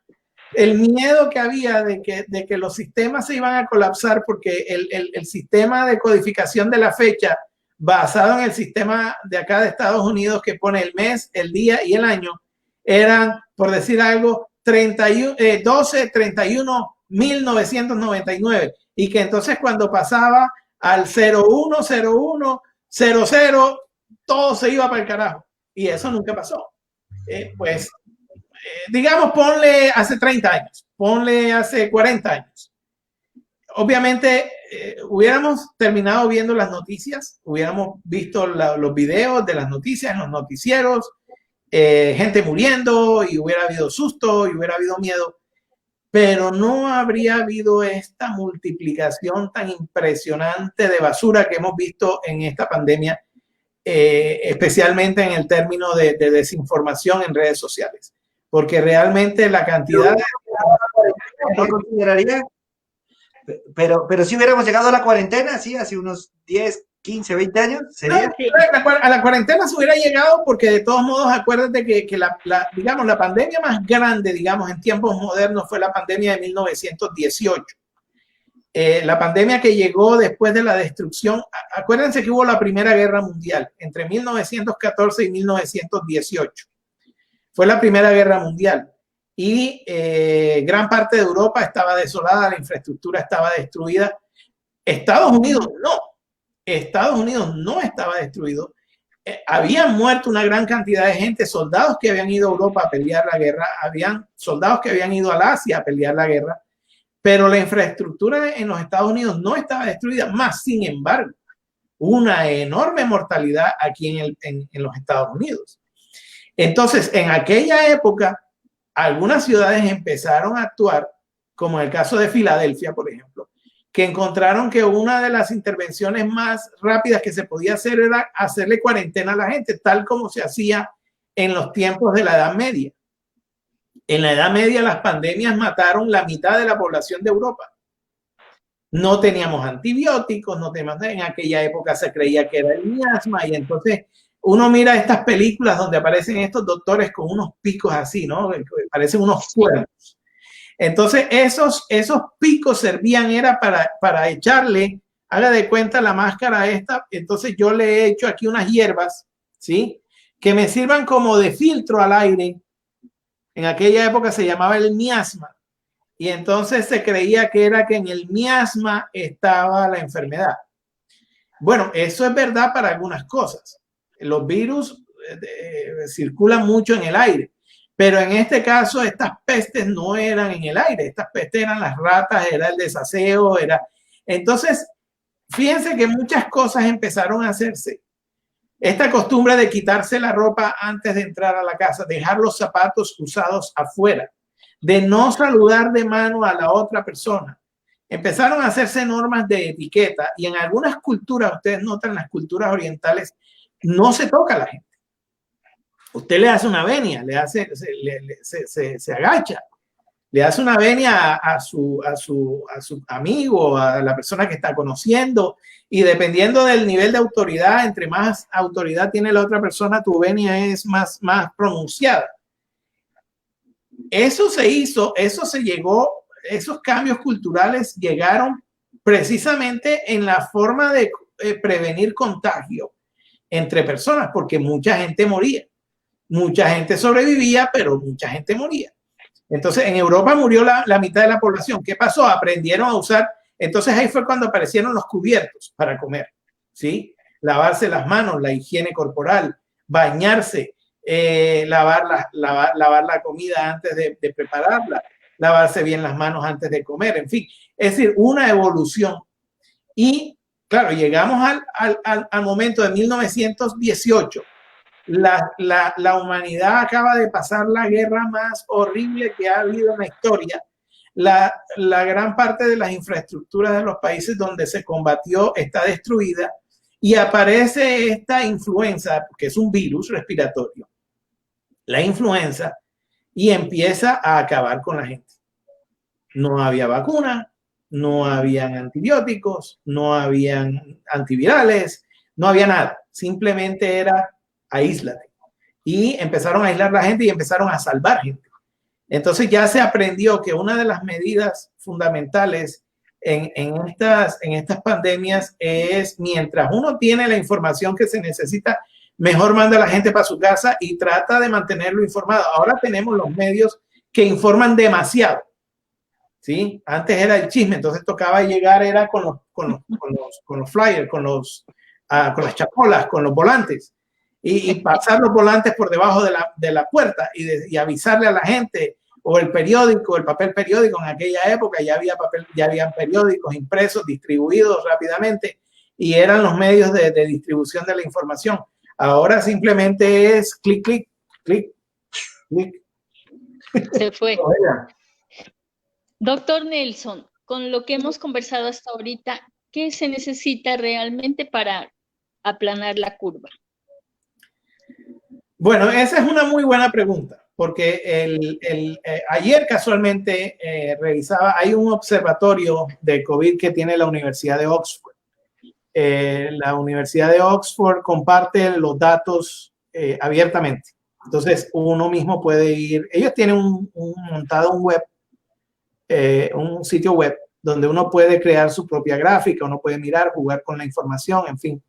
El miedo que había de que los sistemas se iban a colapsar porque el sistema de codificación de la fecha, basado en el sistema de acá de Estados Unidos, que pone el mes, el día y el año, eran, por decir algo, 12/31/1999, y que entonces cuando pasaba al 01/01/00 todo se iba para el carajo, y eso nunca pasó. Digamos, ponle hace 30 años, ponle hace 40 años. Obviamente, hubiéramos terminado viendo las noticias, hubiéramos visto los videos de las noticias en los noticieros, gente muriendo, y hubiera habido susto y hubiera habido miedo, pero no habría habido esta multiplicación tan impresionante de basura que hemos visto en esta pandemia, especialmente en el término de desinformación en redes sociales, porque realmente la cantidad ¿No consideraría? Pero si hubiéramos llegado a la cuarentena, sí, hace unos 10, 15, 20 años, sería. A la cuarentena se hubiera llegado, porque de todos modos, acuérdate que digamos, la pandemia más grande, digamos, en tiempos modernos fue la pandemia de 1918. La pandemia que llegó después de la destrucción. Acuérdense que hubo la Primera Guerra Mundial entre 1914 y 1918. Fue la Primera Guerra Mundial. Y gran parte de Europa estaba desolada, la infraestructura estaba destruida. Estados Unidos no estaba destruido. Habían muerto una gran cantidad de gente, soldados que habían ido a Europa a pelear la guerra, habían soldados que habían ido al Asia a pelear la guerra, pero la infraestructura en los Estados Unidos no estaba destruida, más sin embargo, una enorme mortalidad aquí en los Estados Unidos. Entonces, en aquella época, algunas ciudades empezaron a actuar, como en el caso de Filadelfia, por ejemplo, que encontraron que una de las intervenciones más rápidas que se podía hacer era hacerle cuarentena a la gente, tal como se hacía en los tiempos de la Edad Media. En la Edad Media las pandemias mataron la mitad de la población de Europa. No teníamos antibióticos, no teníamos, en aquella época se creía que era el miasma, y entonces uno mira estas películas donde aparecen estos doctores con unos picos así, ¿no? Parecen unos cuernos. Entonces esos picos servían era para echarle, haga de cuenta, la máscara esta. Entonces yo le he hecho aquí unas hierbas, ¿sí? Que me sirvan como de filtro al aire. En aquella época se llamaba el miasma. Y entonces se creía que era que en el miasma estaba la enfermedad. Bueno, eso es verdad para algunas cosas. Los virus circulan mucho en el aire, pero en este caso estas pestes no eran en el aire, estas pestes eran las ratas, era el desaseo, era... Entonces, fíjense que muchas cosas empezaron a hacerse. Esta costumbre de quitarse la ropa antes de entrar a la casa, dejar los zapatos usados afuera, de no saludar de mano a la otra persona. Empezaron a hacerse normas de etiqueta, y en algunas culturas, ustedes notan, las culturas orientales, no se toca a la gente. Usted le hace una venia, se agacha, le hace una venia a su amigo, a la persona que está conociendo, y dependiendo del nivel de autoridad, entre más autoridad tiene la otra persona, tu venia es más pronunciada. Eso se hizo, eso se llegó, esos cambios culturales llegaron precisamente en la forma de prevenir contagio entre personas, porque mucha gente moría, mucha gente sobrevivía, pero mucha gente moría. Entonces en Europa murió la mitad de la población. ¿Qué pasó? Aprendieron a usar, entonces ahí fue cuando aparecieron los cubiertos para comer, ¿sí? Lavarse las manos, la higiene corporal, bañarse, lavar la comida antes de prepararla, lavarse bien las manos antes de comer, en fin, es decir, una evolución. Y claro, llegamos al momento de 1918. La humanidad acaba de pasar la guerra más horrible que ha habido en la historia. La gran parte de las infraestructuras de los países donde se combatió está destruida, y aparece esta influenza, que es un virus respiratorio, la influenza, y empieza a acabar con la gente. No había vacuna, no habían antibióticos, no habían antivirales, no había nada. Simplemente era aíslate. Y empezaron a aislar la gente y empezaron a salvar gente. Entonces ya se aprendió que una de las medidas fundamentales en estas pandemias es, mientras uno tiene la información que se necesita, mejor manda a la gente para su casa y trata de mantenerlo informado. Ahora tenemos los medios que informan demasiado, ¿sí? Antes era el chisme, entonces tocaba llegar, era con los flyers, con las chapolas, con los volantes, y pasar los volantes por debajo de la puerta y avisarle a la gente, o el periódico, el papel periódico. En aquella época ya habían periódicos impresos, distribuidos rápidamente, y eran los medios de distribución de la información. Ahora simplemente es clic, clic, clic, clic. Se fue. Doctor Nelson, con lo que hemos conversado hasta ahorita, ¿qué se necesita realmente para aplanar la curva? Bueno, esa es una muy buena pregunta, porque ayer casualmente revisaba, hay un observatorio de COVID que tiene la Universidad de Oxford. La Universidad de Oxford comparte los datos abiertamente. Entonces uno mismo puede ir, ellos tienen montado un sitio web donde uno puede crear su propia gráfica, uno puede mirar, jugar con la información, en fin.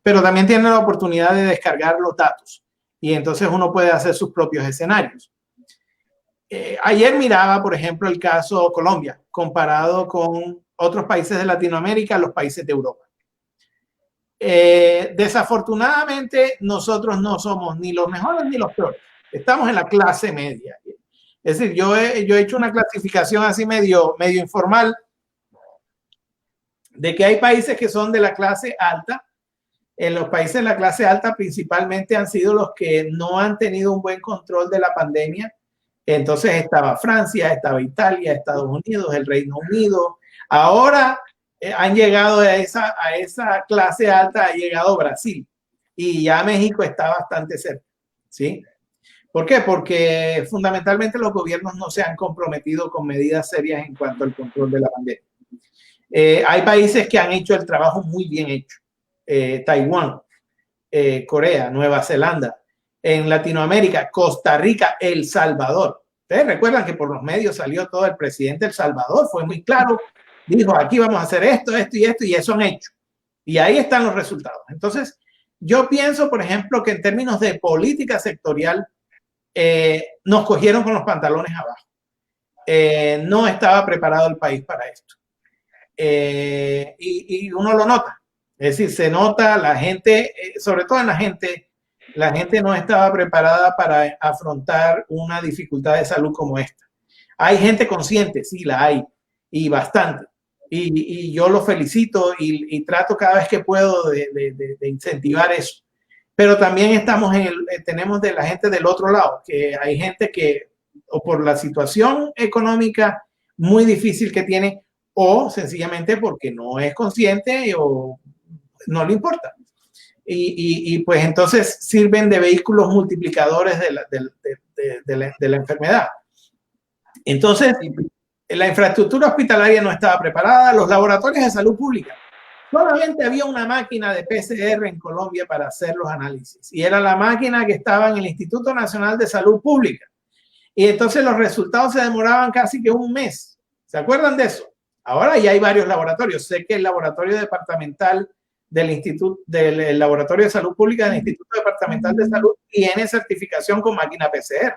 Pero también tiene la oportunidad de descargar los datos, y entonces uno puede hacer sus propios escenarios. Ayer miraba, por ejemplo, el caso Colombia comparado con otros países de Latinoamérica, los países de Europa. Desafortunadamente nosotros no somos ni los mejores ni los peores, estamos en la clase media. Es decir, yo he hecho una clasificación así medio informal de que hay países que son de la clase alta. En los países de la clase alta principalmente han sido los que no han tenido un buen control de la pandemia. Entonces estaba Francia, estaba Italia, Estados Unidos, el Reino Unido. Ahora han llegado a esa clase alta, ha llegado Brasil y ya México está bastante cerca, ¿sí? ¿Por qué? Porque fundamentalmente los gobiernos no se han comprometido con medidas serias en cuanto al control de la pandemia. Hay países que han hecho el trabajo muy bien hecho. Taiwán, Corea, Nueva Zelanda, en Latinoamérica, Costa Rica, El Salvador. Ustedes recuerdan que por los medios salió todo el presidente de El Salvador, fue muy claro, dijo aquí vamos a hacer esto, esto y esto, y eso han hecho. Y ahí están los resultados. Entonces, yo pienso, por ejemplo, que en términos de política sectorial, nos cogieron con los pantalones abajo. No estaba preparado el país para esto. Y uno lo nota. Es decir, se nota la gente, sobre todo en la gente no estaba preparada para afrontar una dificultad de salud como esta. Hay gente consciente, sí la hay, y bastante. Y yo lo felicito y trato cada vez que puedo de incentivar eso. Pero también tenemos de la gente del otro lado, que hay gente que, o por la situación económica muy difícil que tiene, o sencillamente porque no es consciente o no le importa. Y pues entonces sirven de vehículos multiplicadores de la enfermedad. Entonces, la infraestructura hospitalaria no estaba preparada, los laboratorios de salud pública. Solamente había una máquina de PCR en Colombia para hacer los análisis y era la máquina que estaba en el Instituto Nacional de Salud Pública. Y entonces los resultados se demoraban casi que un mes. ¿Se acuerdan de eso? Ahora ya hay varios laboratorios. Sé que el laboratorio departamental del Laboratorio de Salud Pública del Instituto Departamental de Salud tiene certificación con máquina PCR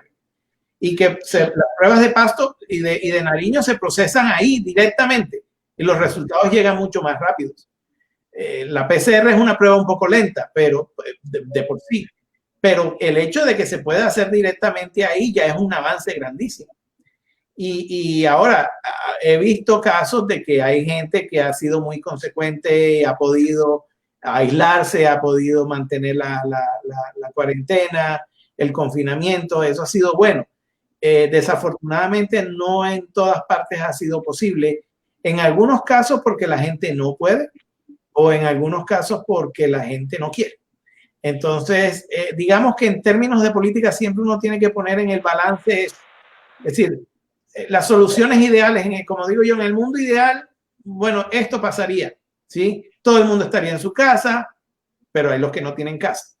y que las pruebas de Pasto y de Nariño se procesan ahí directamente y los resultados llegan mucho más rápidos. La PCR es una prueba un poco lenta, pero de por sí. Pero el hecho de que se pueda hacer directamente ahí ya es un avance grandísimo. Y ahora he visto casos de que hay gente que ha sido muy consecuente, ha podido aislarse, ha podido mantener la cuarentena, el confinamiento, eso ha sido bueno. Desafortunadamente no en todas partes ha sido posible. En algunos casos porque la gente no puede o en algunos casos porque la gente no quiere. Entonces, digamos que en términos de política siempre uno tiene que poner en el balance, es decir, las soluciones ideales, como digo yo, en el mundo ideal, bueno, esto pasaría, ¿sí? Todo el mundo estaría en su casa, pero hay los que no tienen casa.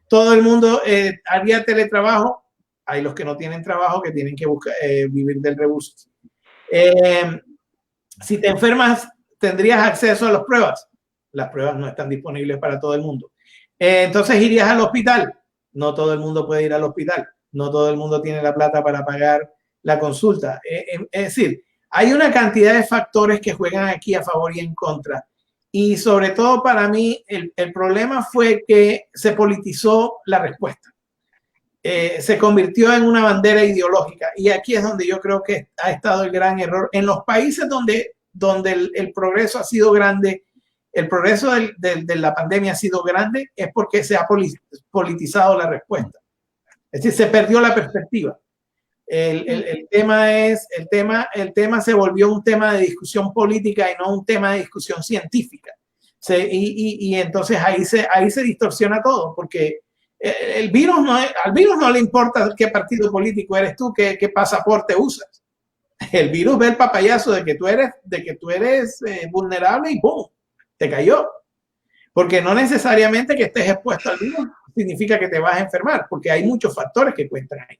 Todo el mundo haría teletrabajo, hay los que no tienen trabajo, que tienen que buscar, vivir del rebus. Si te enfermas, tendrías acceso a las pruebas. Las pruebas no están disponibles para todo el mundo. Entonces irías al hospital. No todo el mundo puede ir al hospital. No todo el mundo tiene la plata para pagar la consulta. Es decir, hay una cantidad de factores que juegan aquí a favor y en contra. Y sobre todo para mí, el problema fue que se politizó la respuesta. Se convirtió en una bandera ideológica. Y aquí es donde yo creo que ha estado el gran error. En los países donde el progreso ha sido grande, el progreso de la pandemia ha sido grande, es porque se ha politizado la respuesta. Es decir, se perdió la perspectiva. El tema se volvió un tema de discusión política y no un tema de discusión científica. Y entonces ahí se distorsiona todo, porque al virus no le importa qué partido político eres tú, qué pasaporte usas. El virus ve el papayazo de que tú eres vulnerable y ¡pum! Te cayó. Porque no necesariamente que estés expuesto al virus significa que te vas a enfermar, porque hay muchos factores que cuentan ahí.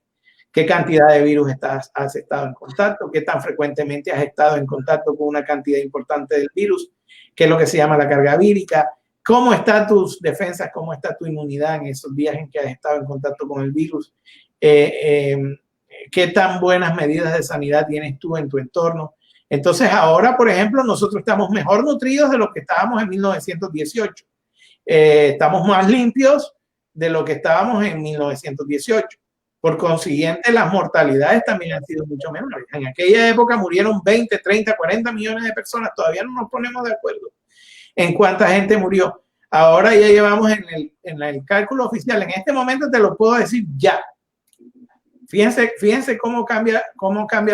¿Qué cantidad de virus has estado en contacto? ¿Qué tan frecuentemente has estado en contacto con una cantidad importante del virus? ¿Qué es lo que se llama la carga vírica? ¿Cómo están tus defensas? ¿Cómo está tu inmunidad en esos días en que has estado en contacto con el virus? ¿Qué tan buenas medidas de sanidad tienes tú en tu entorno? Entonces ahora, por ejemplo, nosotros estamos mejor nutridos de lo que estábamos en 1918. Estamos más limpios de lo que estábamos en 1918. Por consiguiente, las mortalidades también han sido mucho menores. En aquella época murieron 20, 30, 40 millones de personas. Todavía no nos ponemos de acuerdo en cuánta gente murió. Ahora ya llevamos en el cálculo oficial. En este momento te lo puedo decir ya. Fíjense cómo cambia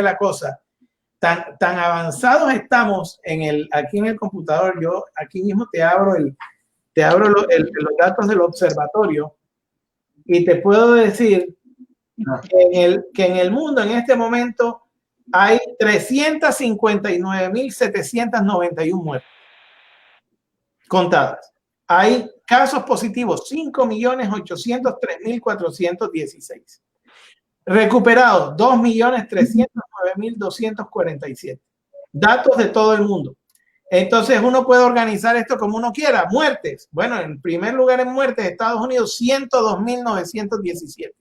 la cosa. Tan avanzados estamos aquí en el computador. Yo aquí mismo te abro los datos del observatorio y te puedo decir que en el mundo en este momento hay 359.791 muertes contadas. Hay casos positivos, 5.803.416. Recuperados, 2.309.247. Datos de todo el mundo. Entonces uno puede organizar esto como uno quiera. Muertes. Bueno, en primer lugar en muertes, Estados Unidos, 102.917.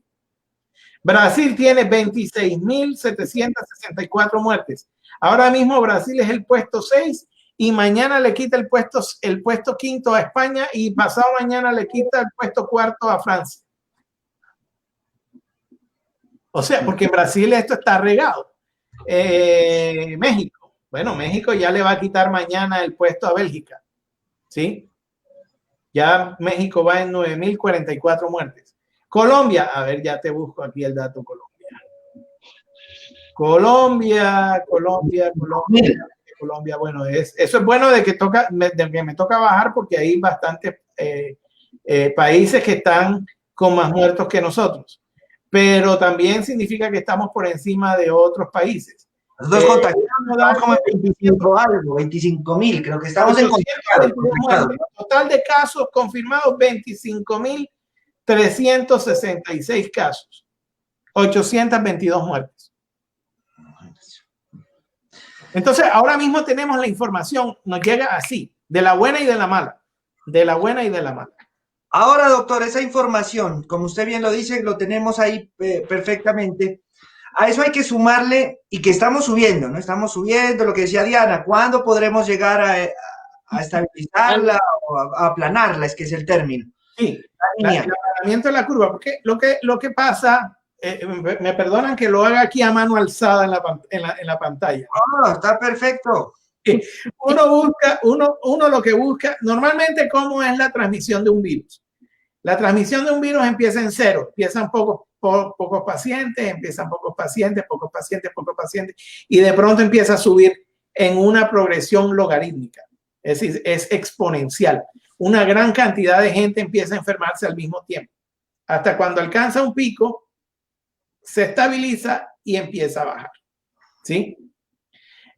Brasil tiene 26.764 muertes. Ahora mismo Brasil es el puesto 6 y mañana le quita el puesto quinto a España y pasado mañana le quita el puesto cuarto a Francia. O sea, porque en Brasil esto está regado. México. Bueno, México ya le va a quitar mañana el puesto a Bélgica. ¿Sí? Ya México va en 9.044 muertes. Colombia, a ver, ya te busco aquí el dato Colombia, bueno, eso es bueno de que me toca bajar porque hay bastantes países que están con más muertos que nosotros, pero también significa que estamos por encima de otros países. Nosotros contactamos como 25.000, creo que estamos en total de casos confirmados 25.366 casos, 822 muertes. Entonces, ahora mismo tenemos la información, nos llega así, de la buena y de la mala, de la buena y de la mala. Ahora, doctor, esa información, como usted bien lo dice, lo tenemos ahí perfectamente. A eso hay que sumarle, y que estamos subiendo, ¿no? Estamos subiendo, lo que decía Diana, ¿cuándo podremos llegar a estabilizarla o a aplanarla? Es que es el término. Sí, el aplanamiento de la curva, porque lo que pasa, me perdonan que lo haga aquí a mano alzada en la pantalla. Oh, está perfecto. Uno lo que busca, normalmente, ¿cómo es la transmisión de un virus? La transmisión de un virus empieza en cero, empiezan pocos pacientes, y de pronto empieza a subir en una progresión logarítmica, es decir, es exponencial. Una gran cantidad de gente empieza a enfermarse al mismo tiempo, hasta cuando alcanza un pico, se estabiliza y empieza a bajar, ¿sí?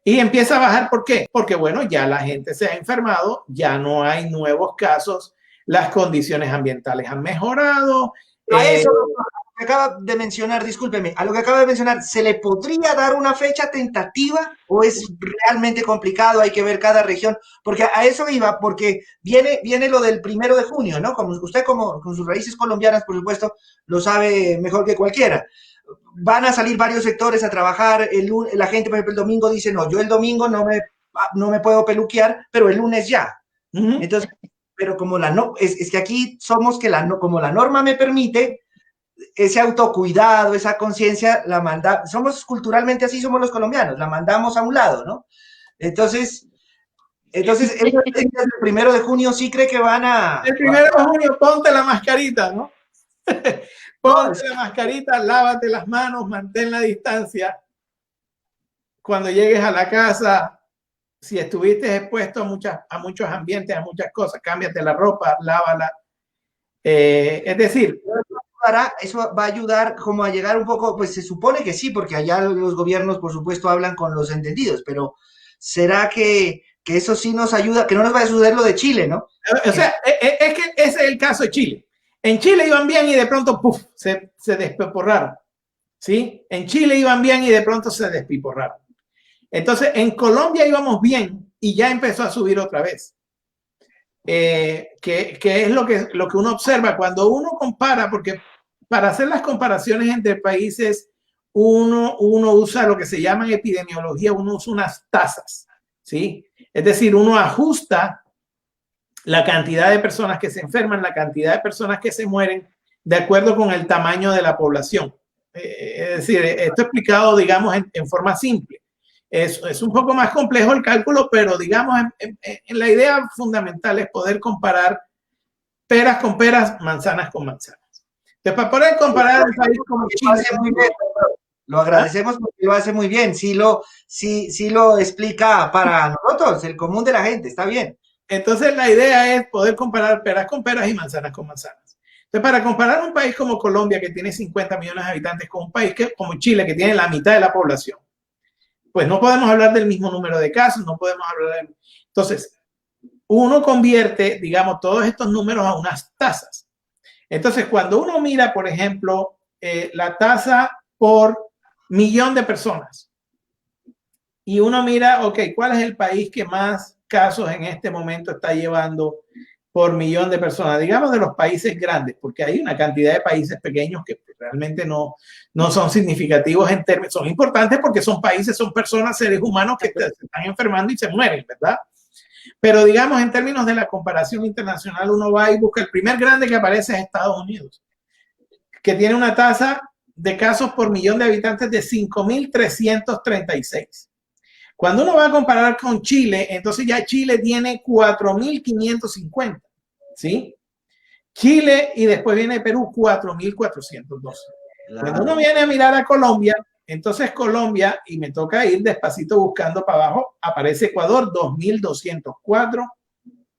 Y empieza a bajar, ¿por qué? Porque, bueno, ya la gente se ha enfermado, ya no hay nuevos casos, las condiciones ambientales han mejorado. A eso que acaba de mencionar, discúlpeme, a lo que acaba de mencionar, ¿se le podría dar una fecha tentativa o es realmente complicado? Hay que ver cada región, porque a eso iba, porque viene lo del 1 de junio, ¿no? Como usted, con sus raíces colombianas, por supuesto, lo sabe mejor que cualquiera. Van a salir varios sectores a trabajar, la gente, por ejemplo, el domingo dice, no, yo el domingo no me puedo peluquear, pero el lunes ya. Entonces, pero como es que aquí somos como la norma me permite, ese autocuidado, esa conciencia, somos culturalmente así, somos los colombianos, la mandamos a un lado, ¿no? Entonces el 1 de junio sí cree que van a... El 1 de junio ponte la mascarita, ¿no? Ponte la mascarita, lávate las manos, mantén la distancia. Cuando llegues a la casa, si estuviste expuesto a muchos ambientes, a muchas cosas, cámbiate la ropa, lávala. Es decir, eso va a ayudar como a llegar un poco, pues se supone que sí, porque allá los gobiernos, por supuesto, hablan con los entendidos, pero ¿será que eso sí nos ayuda? Que no nos vaya a suceder lo de Chile, ¿no? O sea, es que ese es el caso de Chile. En Chile iban bien y de pronto, ¡puf!, se despiporraron. ¿Sí? En Chile iban bien y de pronto se despiporraron. Entonces, en Colombia íbamos bien y ya empezó a subir otra vez. Que es lo que uno observa cuando uno compara, porque para hacer las comparaciones entre países, uno usa lo que se llama en epidemiología, uno usa unas tasas, ¿sí? Es decir, uno ajusta la cantidad de personas que se enferman, la cantidad de personas que se mueren, de acuerdo con el tamaño de la población. Es decir, esto explicado, digamos, en forma simple. Es un poco más complejo el cálculo, pero digamos, en la idea fundamental es poder comparar peras con peras, manzanas con manzanas. Entonces, para poder comparar un país como Chile, lo agradecemos porque lo hace muy bien. Sí lo explica para nosotros, el común de la gente. Está bien. Entonces, la idea es poder comparar peras con peras y manzanas con manzanas. Entonces, para comparar un país como Colombia, que tiene 50 millones de habitantes, con un país como Chile, que tiene la mitad de la población, pues no podemos hablar del mismo número de casos, no podemos hablar de... Entonces, uno convierte, digamos, todos estos números a unas tasas. Entonces, cuando uno mira, por ejemplo, la tasa por millón de personas y uno mira, ok, ¿cuál es el país que más casos en este momento está llevando por millón de personas? Digamos de los países grandes, porque hay una cantidad de países pequeños que realmente no son significativos en términos, son importantes porque son países, son personas, seres humanos que se están enfermando y se mueren, ¿verdad? Pero digamos, en términos de la comparación internacional, uno va y busca el primer grande que aparece es Estados Unidos, que tiene una tasa de casos por millón de habitantes de 5.336. Cuando uno va a comparar con Chile, entonces ya Chile tiene 4.550, ¿sí? Chile y después viene Perú, 4.412. Cuando uno viene a mirar a Colombia, entonces Colombia, y me toca ir despacito buscando para abajo, aparece Ecuador, 2.204,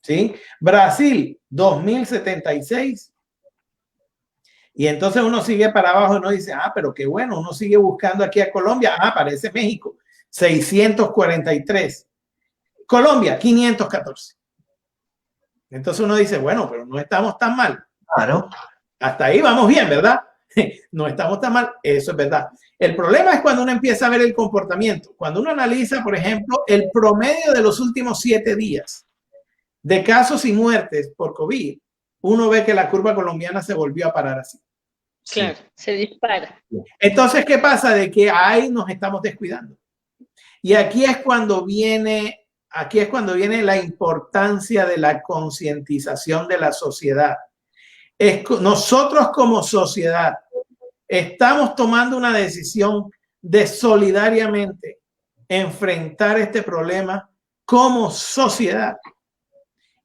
¿sí? Brasil, 2.076. Y entonces uno sigue para abajo y uno dice, ah, pero qué bueno, uno sigue buscando aquí a Colombia, ah, aparece México, 643. Colombia, 514. Entonces uno dice, bueno, pero no estamos tan mal. Claro. Hasta ahí vamos bien, ¿verdad? No estamos tan mal, eso es verdad. El problema es cuando uno empieza a ver el comportamiento. Cuando uno analiza, por ejemplo, el promedio de los últimos 7 días de casos y muertes por COVID, uno ve que la curva colombiana se volvió a parar así. Claro, se dispara. Entonces, ¿qué pasa? De que ahí nos estamos descuidando. Y aquí es cuando viene la importancia de la concientización de la sociedad. Nosotros como sociedad estamos tomando una decisión de solidariamente enfrentar este problema como sociedad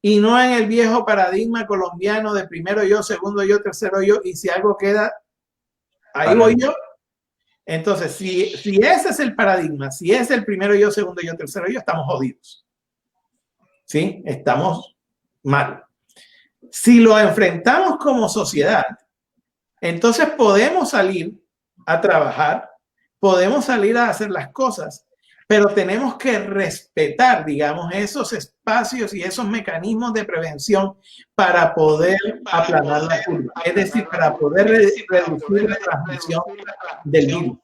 y no en el viejo paradigma colombiano de primero yo, segundo yo, tercero yo, y si algo queda, ahí voy yo. Entonces, si ese es el paradigma, si es el primero yo, segundo yo, tercero yo, estamos jodidos. ¿Sí? Estamos mal. Si lo enfrentamos como sociedad, entonces podemos salir a trabajar, podemos salir a hacer las cosas, pero tenemos que respetar, digamos, esos espacios y esos mecanismos de prevención para poder aplanar la curva. Es decir, para poder reducir la transmisión del virus.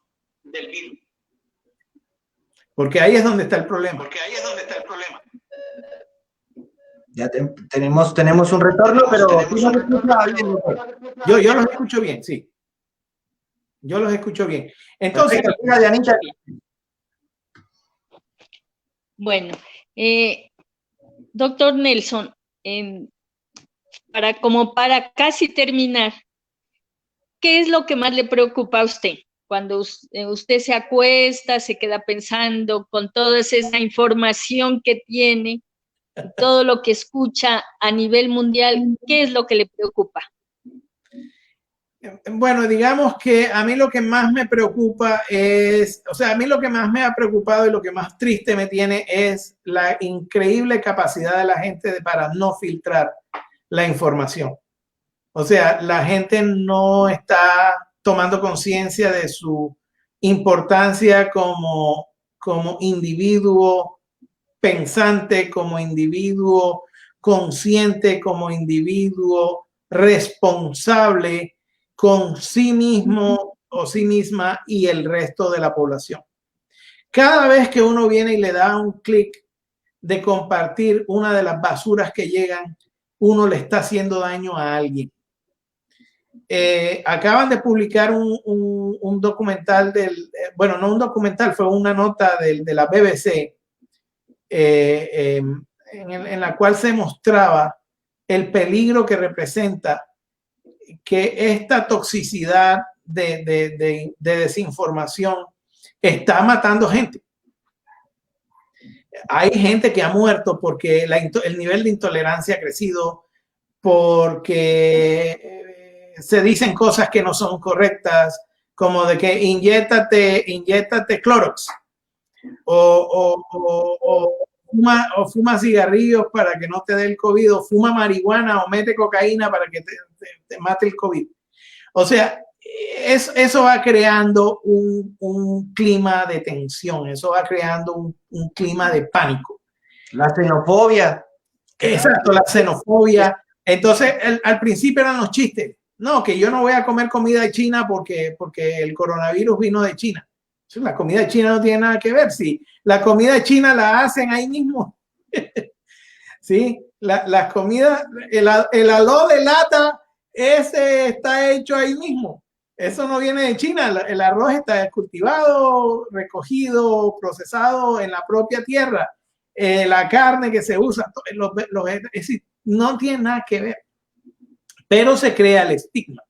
Porque ahí es donde está el problema. Ya tenemos un retorno, pero yo los escucho bien, sí. Yo los escucho bien. Entonces, bueno, doctor Nelson, para casi terminar, ¿qué es lo que más le preocupa a usted? Cuando usted se acuesta, se queda pensando con toda esa información que tiene, todo lo que escucha a nivel mundial, ¿qué es lo que le preocupa? Bueno, digamos que a mí lo que más me preocupa es, o sea, a mí lo que más me ha preocupado y lo que más triste me tiene es la increíble capacidad de la gente para no filtrar la información. O sea, la gente no está tomando conciencia de su importancia como individuo pensante, como individuo consciente, como individuo responsable con sí mismo o sí misma y el resto de la población. Cada vez que uno viene y le da un clic de compartir una de las basuras que llegan, uno le está haciendo daño a alguien. Acaban de publicar un documental bueno, no un documental, fue una nota de la BBC en la cual se mostraba el peligro que representa que esta toxicidad de desinformación está matando gente. Hay gente que ha muerto porque el nivel de intolerancia ha crecido, porque se dicen cosas que no son correctas, como de que inyéctate Clorox o fuma cigarrillos para que no te dé el COVID, o fuma marihuana o mete cocaína para que te mate el COVID. O sea, eso va creando un clima de tensión, eso va creando un clima de pánico. La xenofobia. Exacto, la xenofobia. Entonces, al principio eran los chistes. No, que yo no voy a comer comida de China porque el coronavirus vino de China. La comida de China no tiene nada que ver. Sí, la comida de China la hacen ahí mismo. Sí, la comida, el aló de lata, ese está hecho ahí mismo. Eso no viene de China. El arroz está cultivado, recogido, procesado en la propia tierra. La carne que se usa, es decir, no tiene nada que ver. Pero se crea el estigma.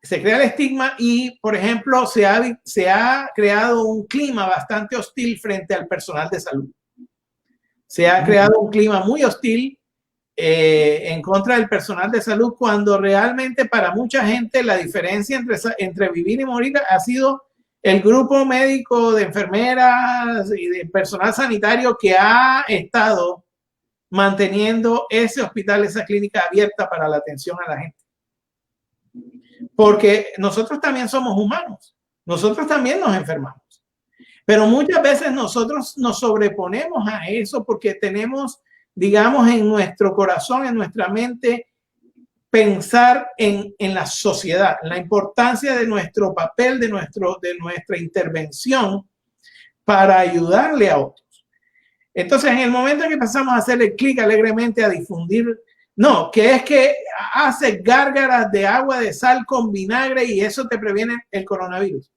Se crea el estigma y, por ejemplo, se ha creado un clima bastante hostil frente al personal de salud. Se ha creado un clima muy hostil en contra del personal de salud, cuando realmente para mucha gente la diferencia entre vivir y morir ha sido el grupo médico de enfermeras y de personal sanitario que ha estado manteniendo ese hospital, esa clínica abierta para la atención a la gente. Porque nosotros también somos humanos, nosotros también nos enfermamos, pero muchas veces nosotros nos sobreponemos a eso porque tenemos, digamos, en nuestro corazón, en nuestra mente, pensar en la sociedad, en la importancia de nuestro papel, de nuestra intervención para ayudarle a otros. Entonces, en el momento en que pasamos a hacerle clic alegremente a difundir, no, que es que hace gárgaras de agua de sal con vinagre y eso te previene el coronavirus.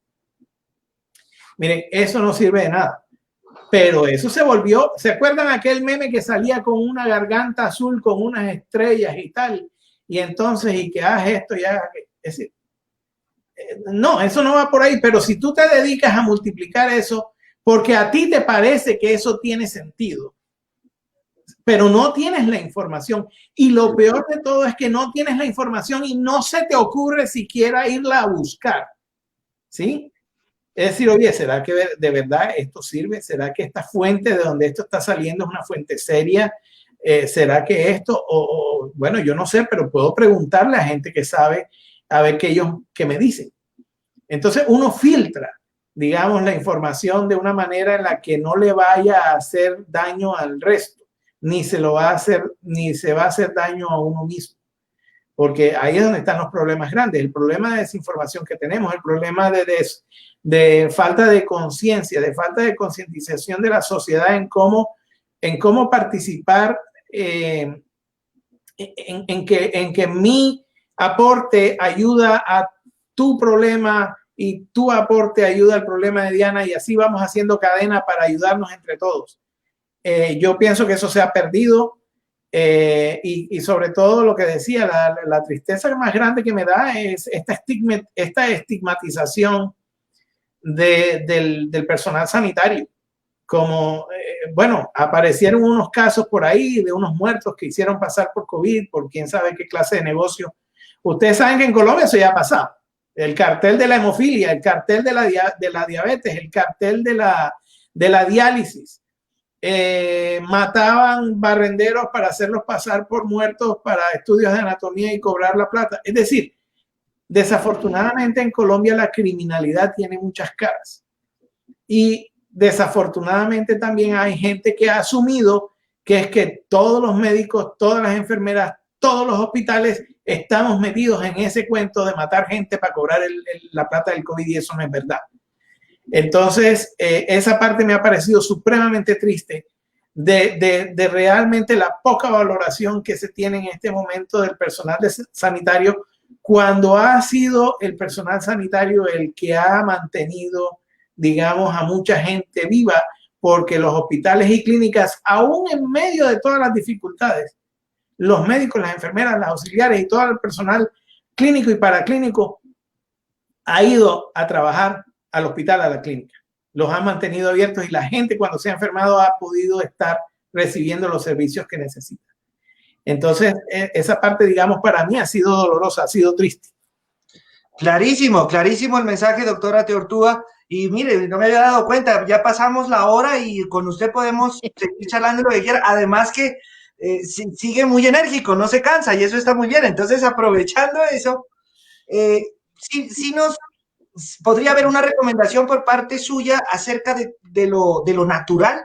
Miren, eso no sirve de nada. Pero eso se volvió, ¿se acuerdan aquel meme que salía con una garganta azul con unas estrellas y tal? Y entonces, y que hagas esto y hagas... Es decir, no, eso no va por ahí, pero si tú te dedicas a multiplicar eso, porque a ti te parece que eso tiene sentido, pero no tienes la información. Y lo peor de todo es que no tienes la información y no se te ocurre siquiera irla a buscar. ¿Sí? Es decir, oye, ¿será que de verdad esto sirve? ¿Será que esta fuente de donde esto está saliendo es una fuente seria? ¿Será que esto? Bueno, yo no sé, pero puedo preguntarle a gente que sabe, a ver qué me dicen. Entonces uno filtra, digamos, la información de una manera en la que no le vaya a hacer daño al resto, ni se va a hacer daño a uno mismo. Porque ahí es donde están los problemas grandes. El problema de desinformación que tenemos, el problema de falta de conciencia, de falta de concientización de la sociedad en cómo participar, en que mi aporte ayuda a tu problema y tu aporte ayuda al problema de Diana, y así vamos haciendo cadena para ayudarnos entre todos. Yo pienso que eso se ha perdido. Y sobre todo lo que decía, la tristeza más grande que me da es esta estigmatización del personal sanitario. Como, bueno, aparecieron unos casos por ahí de unos muertos que hicieron pasar por COVID, por quién sabe qué clase de negocio. Ustedes saben que en Colombia eso ya ha pasado. El cartel de la hemofilia, el cartel de la diabetes, el cartel de la diálisis. Mataban barrenderos para hacerlos pasar por muertos para estudios de anatomía y cobrar la plata. Es decir, desafortunadamente en Colombia la criminalidad tiene muchas caras y desafortunadamente también hay gente que ha asumido que es que todos los médicos, todas las enfermeras, todos los hospitales estamos metidos en ese cuento de matar gente para cobrar la plata del COVID, y eso no es verdad. Entonces, esa parte me ha parecido supremamente triste de realmente la poca valoración que se tiene en este momento del personal sanitario, cuando ha sido el personal sanitario el que ha mantenido, digamos, a mucha gente viva, porque los hospitales y clínicas, aún en medio de todas las dificultades, los médicos, las enfermeras, las auxiliares y todo el personal clínico y paraclínico ha ido a trabajar al hospital, a la clínica. Los han mantenido abiertos y la gente cuando se ha enfermado ha podido estar recibiendo los servicios que necesita. Entonces, esa parte, digamos, para mí ha sido dolorosa, ha sido triste. Clarísimo, clarísimo el mensaje, doctora Teortúa. Y mire, no me había dado cuenta, ya pasamos la hora y con usted podemos seguir charlando lo que quiera. Además que sigue muy enérgico, no se cansa y eso está muy bien. Entonces, aprovechando eso, sí nos podría haber una recomendación por parte suya acerca de lo natural.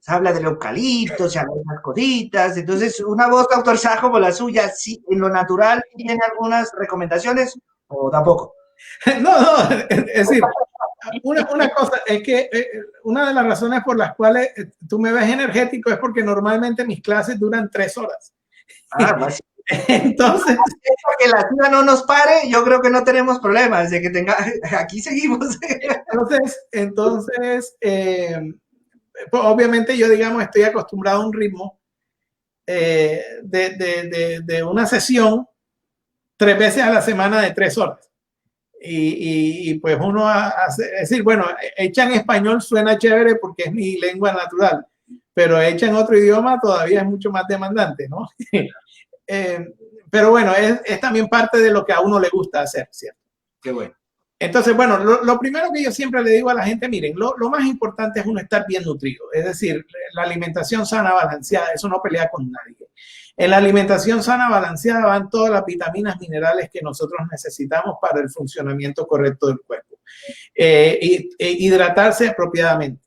Se habla del eucalipto, se habla de unas coditas. Entonces, una voz autorizada como la suya, sí, en lo natural, ¿tiene algunas recomendaciones o tampoco? No, es decir, una cosa es que una de las razones por las cuales tú me ves energético es porque normalmente mis clases duran 3 horas. Más. Entonces, que la ciudad no nos pare, yo creo que no tenemos problemas de que aquí seguimos. Entonces pues obviamente yo, digamos, estoy acostumbrado a un ritmo de una sesión 3 veces a la semana de 3 horas. Y pues uno hace, es decir, bueno, hecha en español suena chévere porque es mi lengua natural, pero hecha en otro idioma todavía es mucho más demandante, ¿no? Pero bueno, es también parte de lo que a uno le gusta hacer, ¿cierto? Qué bueno. Entonces, bueno, lo primero que yo siempre le digo a la gente, miren, lo más importante es uno estar bien nutrido, es decir, la alimentación sana, balanceada, eso no pelea con nadie. En la alimentación sana, balanceada van todas las vitaminas, minerales que nosotros necesitamos para el funcionamiento correcto del cuerpo. Hidratarse apropiadamente.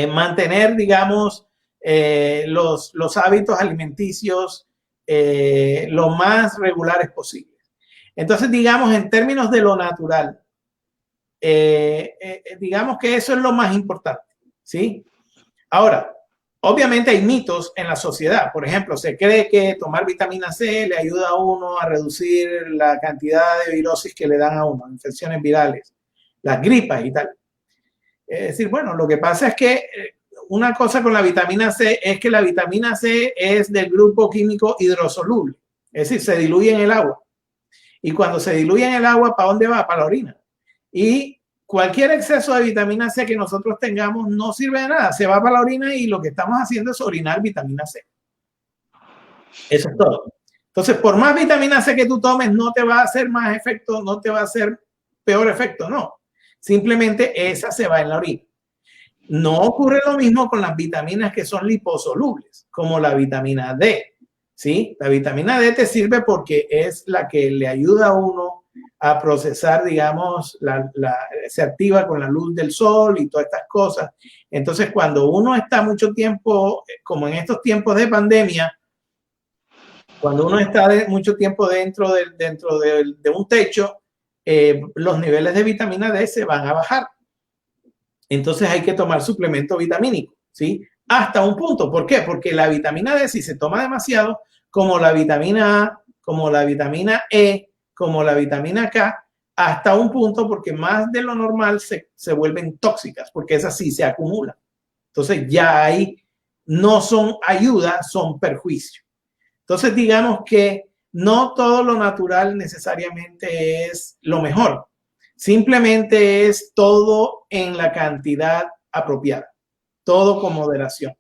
Mantener, digamos, los hábitos alimenticios lo más regulares posible. Entonces, digamos, en términos de lo natural, digamos que eso es lo más importante, ¿sí? Ahora, obviamente hay mitos en la sociedad. Por ejemplo, se cree que tomar vitamina C le ayuda a uno a reducir la cantidad de virosis que le dan a uno, infecciones virales, las gripas y tal. Es decir, bueno, lo que pasa es que una cosa con la vitamina C es que la vitamina C es del grupo químico hidrosoluble, es decir, se diluye en el agua. Y cuando se diluye en el agua, ¿para dónde va? Para la orina. Y cualquier exceso de vitamina C que nosotros tengamos no sirve de nada. Se va para la orina y lo que estamos haciendo es orinar vitamina C. Eso es todo. Entonces, por más vitamina C que tú tomes, no te va a hacer más efecto, no te va a hacer peor efecto, no. Simplemente esa se va en la orina. No ocurre lo mismo con las vitaminas que son liposolubles, como la vitamina D. ¿Sí? La vitamina D te sirve porque es la que le ayuda a uno a procesar, digamos, se activa con la luz del sol y todas estas cosas. Entonces, cuando uno está mucho tiempo, como en estos tiempos de pandemia, cuando uno está mucho tiempo dentro de un techo, los niveles de vitamina D se van a bajar. Entonces hay que tomar suplemento vitamínico, ¿sí? Hasta un punto. ¿Por qué? Porque la vitamina D, si se toma demasiado, como la vitamina A, como la vitamina E, como la vitamina K, hasta un punto, porque más de lo normal se vuelven tóxicas, porque esas sí se acumulan. Entonces ya ahí no son ayuda, son perjuicio. Entonces digamos que no todo lo natural necesariamente es lo mejor. Simplemente es todo en la cantidad apropiada. Todo con moderación.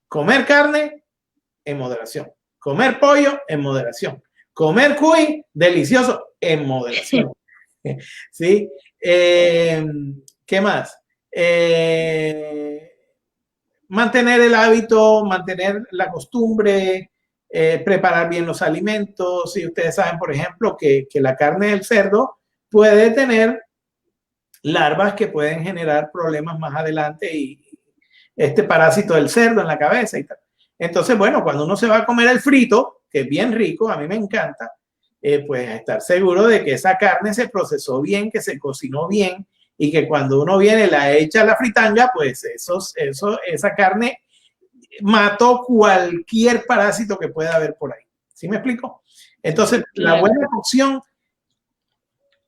Comer carne en moderación. Comer pollo en moderación. Comer cuy, delicioso, en moderación. ¿Sí? ¿Qué más? Mantener el hábito, mantener la costumbre, preparar bien los alimentos. Y ustedes saben, por ejemplo, que la carne del cerdo puede tener larvas que pueden generar problemas más adelante y este parásito del cerdo en la cabeza y tal. Entonces, bueno, cuando uno se va a comer el frito, que es bien rico, a mí me encanta, pues estar seguro de que esa carne se procesó bien, que se cocinó bien y que cuando uno viene la echa a la fritanga, pues esa carne mató cualquier parásito que pueda haber por ahí. ¿Sí me explico? Entonces, la buena cocción,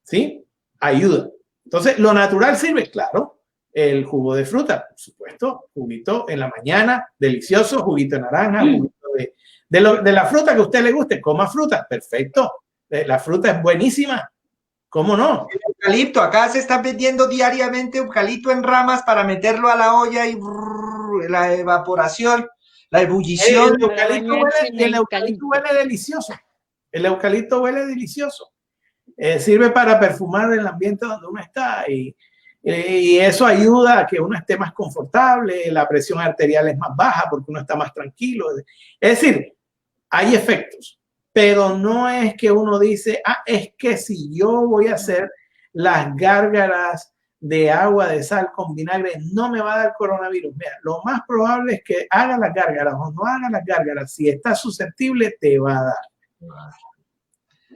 ¿sí? Ayuda. Entonces, lo natural sirve, claro. El jugo de fruta, por supuesto, juguito en la mañana, delicioso, juguito de naranja, juguito de la fruta que a usted le guste, coma fruta, perfecto. La fruta es buenísima, ¿Cómo no? El eucalipto, acá se está vendiendo diariamente eucalipto en ramas para meterlo a la olla y la evaporación, la ebullición. El eucalipto huele delicioso. El eucalipto huele delicioso. Sirve para perfumar el ambiente donde uno está y eso ayuda a que uno esté más confortable, la presión arterial es más baja porque uno está más tranquilo. Es decir, hay efectos, pero no es que uno dice, es que si yo voy a hacer las gárgaras de agua de sal con vinagre, no me va a dar coronavirus. Mira, lo más probable es que haga las gárgaras o no haga las gárgaras. Si estás susceptible, te va a dar.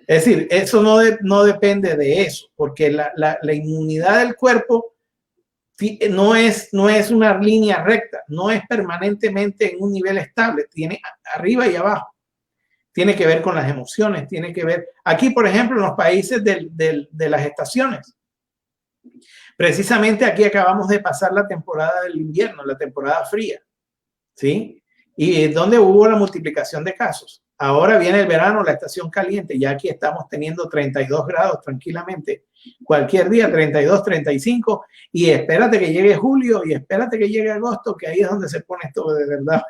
Es decir, eso no depende de eso, porque la inmunidad del cuerpo no es una línea recta, no es permanentemente en un nivel estable, tiene arriba y abajo. Tiene que ver con las emociones, tiene que ver... Aquí, por ejemplo, en los países de las estaciones, precisamente aquí acabamos de pasar la temporada del invierno, la temporada fría, ¿sí? Y es donde hubo la multiplicación de casos. Ahora viene el verano, la estación caliente, ya aquí estamos teniendo 32 grados tranquilamente, cualquier día 32, 35, y espérate que llegue julio y espérate que llegue agosto, que ahí es donde se pone esto de verdad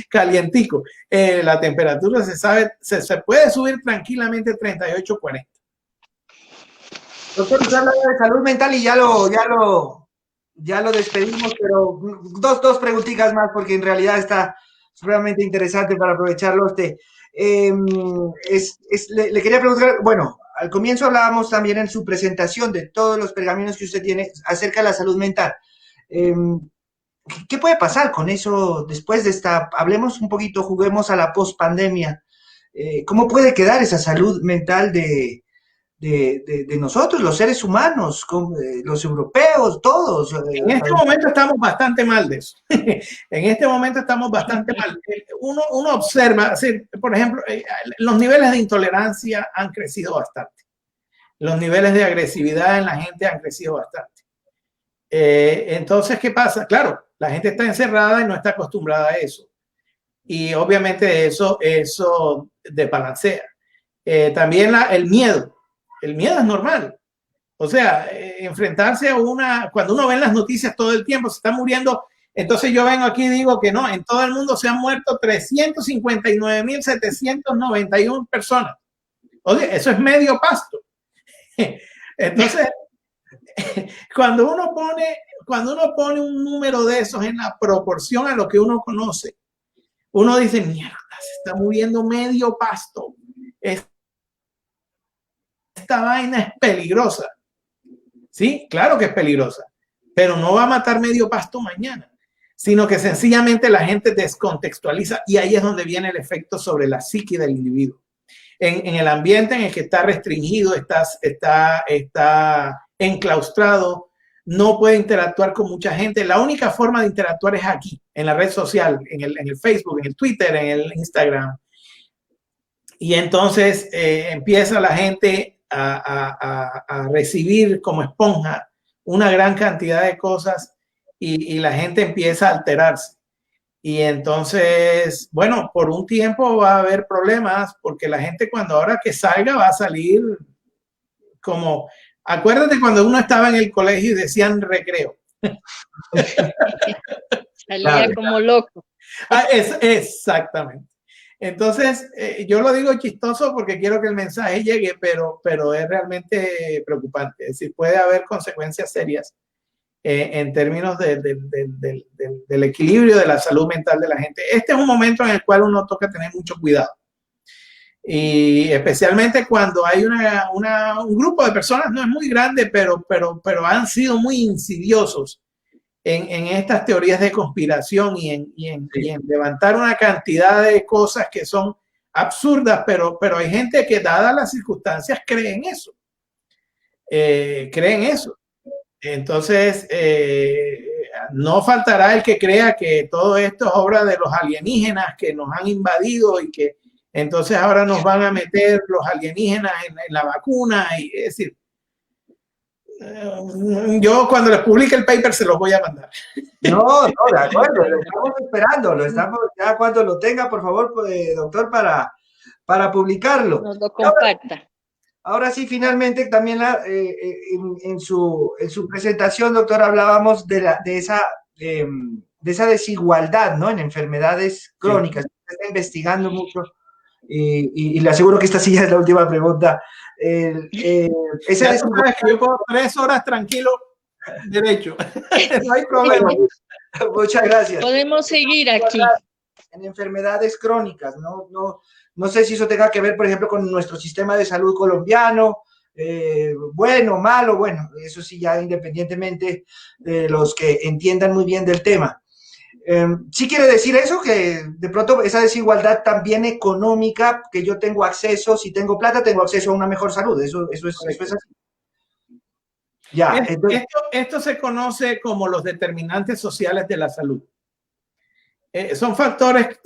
calientico. La temperatura se puede subir tranquilamente 38, 40. Doctor, usted habla de salud mental y ya lo despedimos, pero dos preguntitas más porque en realidad está supremamente interesante para aprovecharlo usted. Le quería preguntar, bueno, al comienzo hablábamos también en su presentación de todos los pergaminos que usted tiene acerca de la salud mental. ¿Qué puede pasar con eso después de esta, hablemos un poquito, juguemos a la post-pandemia? ¿Cómo puede quedar esa salud mental de nosotros, los seres humanos, los europeos, todos? En este momento estamos bastante mal de eso. En este momento estamos bastante mal. Uno observa, por ejemplo, los niveles de intolerancia han crecido bastante. Los niveles de agresividad en la gente han crecido bastante. Entonces, ¿qué pasa? Claro, la gente está encerrada y no está acostumbrada a eso. Y obviamente eso desbalancea. También el miedo. El miedo es normal. O sea, enfrentarse a cuando uno ve en las noticias todo el tiempo, se está muriendo. Entonces yo vengo aquí y digo que no, en todo el mundo se han muerto 359.791 personas. Oye, eso es medio Pasto. Entonces, cuando uno pone un número de esos en la proporción a lo que uno conoce, uno dice, mierda, se está muriendo medio Pasto. Esta vaina es peligrosa. Sí, claro que es peligrosa, pero no va a matar medio Pasto mañana, sino que sencillamente la gente descontextualiza y ahí es donde viene el efecto sobre la psique del individuo. En el ambiente en el que está restringido, está enclaustrado, no puede interactuar con mucha gente. La única forma de interactuar es aquí, en la red social, en el Facebook, en el Twitter, en el Instagram. Y entonces empieza la gente a recibir como esponja una gran cantidad de cosas y la gente empieza a alterarse. Y entonces, bueno, por un tiempo va a haber problemas porque la gente ahora que salga va a salir como, acuérdate cuando uno estaba en el colegio y decían recreo. Salía como loco. Exactamente. Entonces, yo lo digo chistoso porque quiero que el mensaje llegue, pero es realmente preocupante. Es decir, puede haber consecuencias serias en términos del equilibrio de la salud mental de la gente. Este es un momento en el cual uno toca tener mucho cuidado. Y especialmente cuando hay un grupo de personas, no es muy grande, pero han sido muy insidiosos en estas teorías de conspiración y en levantar una cantidad de cosas que son absurdas, pero hay gente que, dadas las circunstancias, cree en eso. Entonces, no faltará el que crea que todo esto es obra de los alienígenas que nos han invadido y que entonces ahora nos van a meter los alienígenas en la vacuna. Es decir, yo cuando les publique el paper se los voy a mandar. No, de acuerdo, lo estamos esperando, ya cuando lo tenga, por favor, doctor, para publicarlo. Nos lo comparta. Ahora sí, finalmente también en su presentación, doctor, hablábamos de esa desigualdad, ¿no? En enfermedades crónicas. Sí. Se está investigando mucho y le aseguro que esta sí ya es la última pregunta. Esa Ya tú sabes que yo puedo 3 horas tranquilo, derecho. No hay problema. Muchas gracias. Podemos seguir aquí. En enfermedades crónicas, no sé si eso tenga que ver, por ejemplo, con nuestro sistema de salud colombiano, bueno, malo, bueno, eso sí ya independientemente de los que entiendan muy bien del tema. Sí quiere decir eso, que de pronto esa desigualdad también económica, que yo tengo acceso, si tengo plata, tengo acceso a una mejor salud, eso es así. Ya, entonces, esto se conoce como los determinantes sociales de la salud. Son factores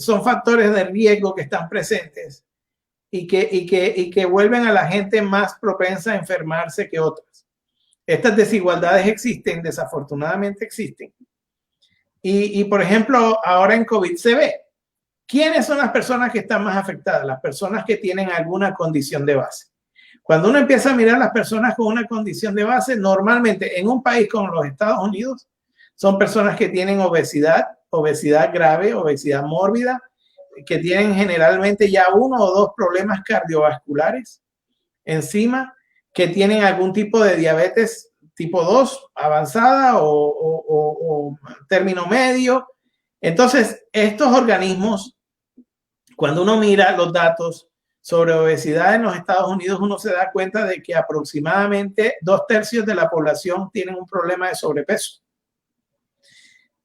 de riesgo que están presentes y que vuelven a la gente más propensa a enfermarse que otras. Estas desigualdades existen, desafortunadamente existen. Y por ejemplo, ahora en COVID se ve. ¿Quiénes son las personas que están más afectadas? Las personas que tienen alguna condición de base. Cuando uno empieza a mirar las personas con una condición de base, normalmente en un país como los Estados Unidos, son personas que tienen obesidad grave, obesidad mórbida, que tienen generalmente ya 1 o 2 problemas cardiovasculares encima, que tienen algún tipo de diabetes tipo 2 avanzada o término medio. Entonces, estos organismos, cuando uno mira los datos sobre obesidad en los Estados Unidos, uno se da cuenta de que aproximadamente 2/3 de la población tienen un problema de sobrepeso.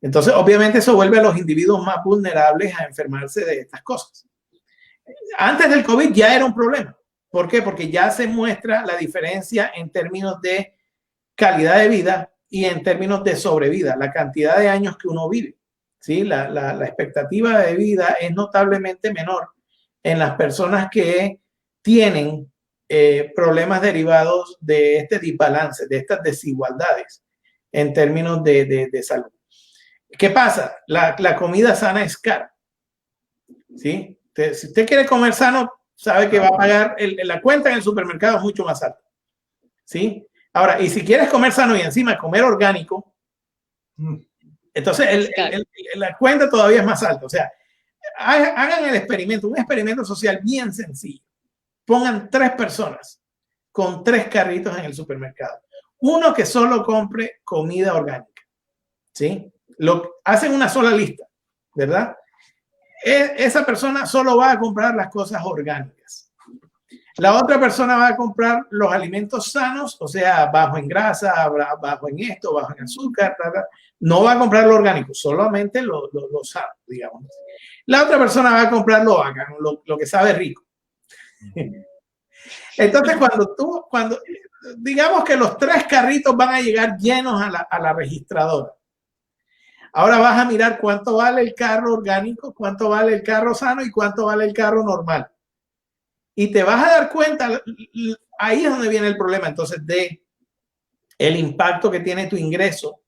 Entonces, obviamente, eso vuelve a los individuos más vulnerables a enfermarse de estas cosas. Antes del COVID ya era un problema. ¿Por qué? Porque ya se muestra la diferencia en términos de calidad de vida y en términos de sobrevida, la cantidad de años que uno vive. ¿Sí? La expectativa de vida es notablemente menor en las personas que tienen problemas derivados de este desbalance, de estas desigualdades en términos de salud. ¿Qué pasa? La comida sana es cara. ¿Sí? Si usted quiere comer sano, sabe que va a pagar la cuenta en el supermercado es mucho más alta. ¿Sí? Ahora, y si quieres comer sano y encima comer orgánico, entonces la cuenta todavía es más alta. O sea, hagan el experimento, un experimento social bien sencillo. Pongan 3 personas con 3 carritos en el supermercado. Uno que solo compre comida orgánica. ¿Sí? Hacen una sola lista, ¿verdad? Esa persona solo va a comprar las cosas orgánicas. La otra persona va a comprar los alimentos sanos, o sea, bajo en grasa, bajo en esto, bajo en azúcar, no va a comprar lo orgánico, solamente lo sano, digamos. La otra persona va a comprar lo bacano, lo que sabe rico. Entonces, cuando digamos que los 3 carritos van a llegar llenos a la registradora. Ahora vas a mirar cuánto vale el carro orgánico, cuánto vale el carro sano y cuánto vale el carro normal. Y te vas a dar cuenta, ahí es donde viene el problema, entonces, de el impacto que tiene tu ingreso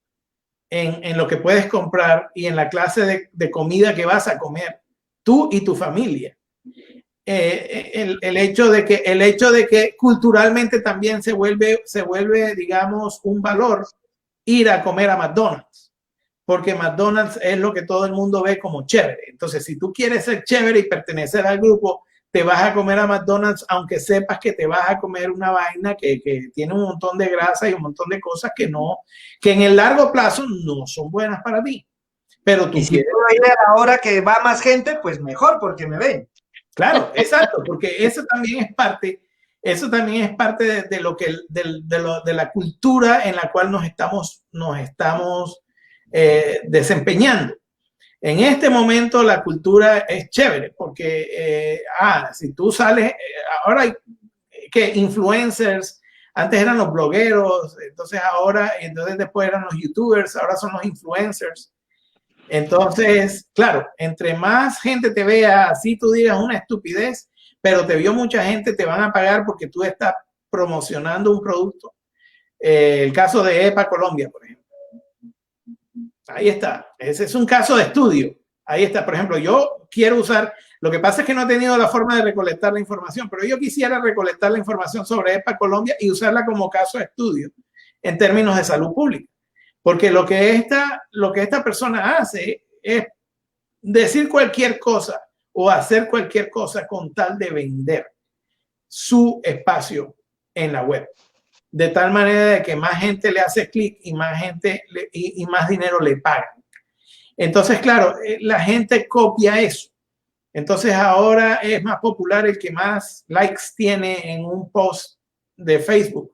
en lo que puedes comprar y en la clase de comida que vas a comer, tú y tu familia. El hecho de que culturalmente también se vuelve, digamos, un valor ir a comer a McDonald's, porque McDonald's es lo que todo el mundo ve como chévere. Entonces, si tú quieres ser chévere y pertenecer al grupo, te vas a comer a McDonald's, aunque sepas que te vas a comer una vaina que tiene un montón de grasa y un montón de cosas que en el largo plazo no son buenas para ti. Pero tú si puedo ir a la hora que va más gente, pues mejor, porque me ven. Claro, exacto, porque eso también es parte de la cultura en la cual nos estamos desempeñando. En este momento la cultura es chévere porque, si tú sales, ahora hay que influencers, antes eran los blogueros, entonces después eran los youtubers, ahora son los influencers. Entonces, claro, entre más gente te vea, así tú digas una estupidez, pero te vio mucha gente, te van a pagar porque tú estás promocionando un producto. El caso de EPA Colombia, por ejemplo. Ahí está. Ese es un caso de estudio. Ahí está, por ejemplo, yo quiero usar, lo que pasa es que no he tenido la forma de recolectar la información, pero yo quisiera recolectar la información sobre EPA Colombia y usarla como caso de estudio en términos de salud pública. Porque lo que esta persona hace es decir cualquier cosa o hacer cualquier cosa con tal de vender su espacio en la web. De tal manera de que más gente le hace clic y más gente y más dinero le pagan. Entonces, claro, la gente copia eso. Entonces ahora es más popular el que más likes tiene en un post de Facebook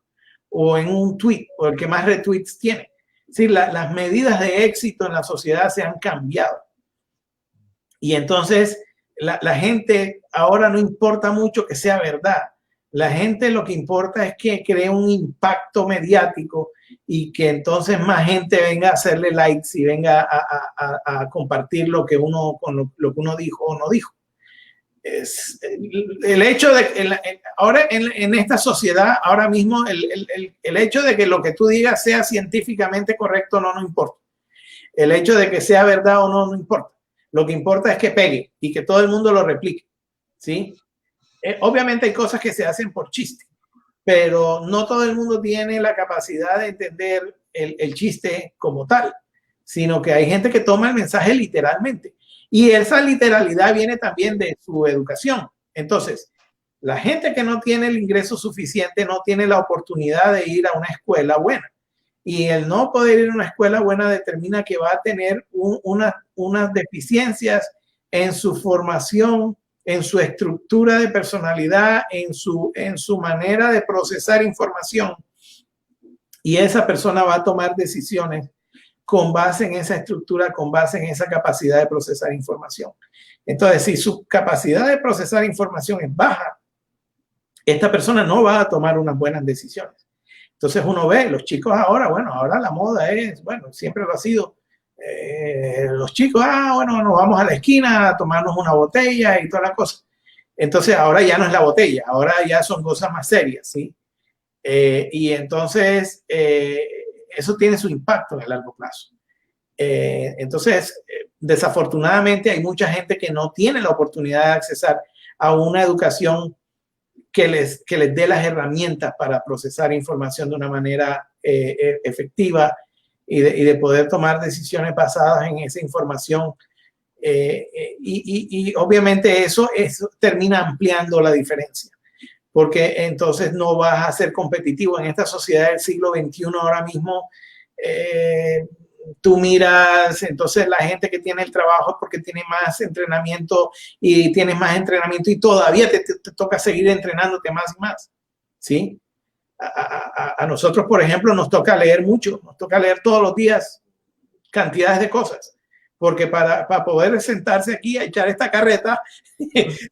o en un tweet, o el que más retweets tiene. Es decir, las medidas de éxito en la sociedad se han cambiado. Y entonces la gente ahora no importa mucho que sea verdad. La gente lo que importa es que cree un impacto mediático y que entonces más gente venga a hacerle likes y venga a compartir lo que uno dijo o no dijo. Es el hecho de ahora en esta sociedad, ahora mismo, el hecho de que lo que tú digas sea científicamente correcto no importa. El hecho de que sea verdad o no importa. Lo que importa es que pegue y que todo el mundo lo replique, ¿sí? Obviamente hay cosas que se hacen por chiste, pero no todo el mundo tiene la capacidad de entender el chiste como tal, sino que hay gente que toma el mensaje literalmente. Y esa literalidad viene también de su educación. Entonces, la gente que no tiene el ingreso suficiente no tiene la oportunidad de ir a una escuela buena. Y el no poder ir a una escuela buena determina que va a tener unas deficiencias en su formación, en su estructura de personalidad, en su manera de procesar información. Y esa persona va a tomar decisiones con base en esa estructura, con base en esa capacidad de procesar información. Entonces, si su capacidad de procesar información es baja, esta persona no va a tomar unas buenas decisiones. Entonces uno ve, los chicos ahora, bueno, ahora la moda es, bueno, siempre lo ha sido, los chicos, bueno, nos vamos a la esquina a tomarnos una botella y toda la cosa. Entonces ahora ya no es la botella, ahora ya son cosas más serias, ¿sí? Y entonces eso tiene su impacto en el largo plazo. Entonces, desafortunadamente hay mucha gente que no tiene la oportunidad de accesar a una educación que les dé las herramientas para procesar información de una manera efectiva y de poder tomar decisiones basadas en esa información. Y obviamente eso termina ampliando la diferencia, porque entonces no vas a ser competitivo en esta sociedad del siglo XXI ahora mismo. Tú miras, entonces la gente que tiene el trabajo porque tiene más entrenamiento y tienes más entrenamiento y todavía te toca seguir entrenándote más y más, ¿sí? A nosotros, por ejemplo, nos toca leer mucho, nos toca leer todos los días cantidades de cosas, porque para poder sentarse aquí a echar esta carreta,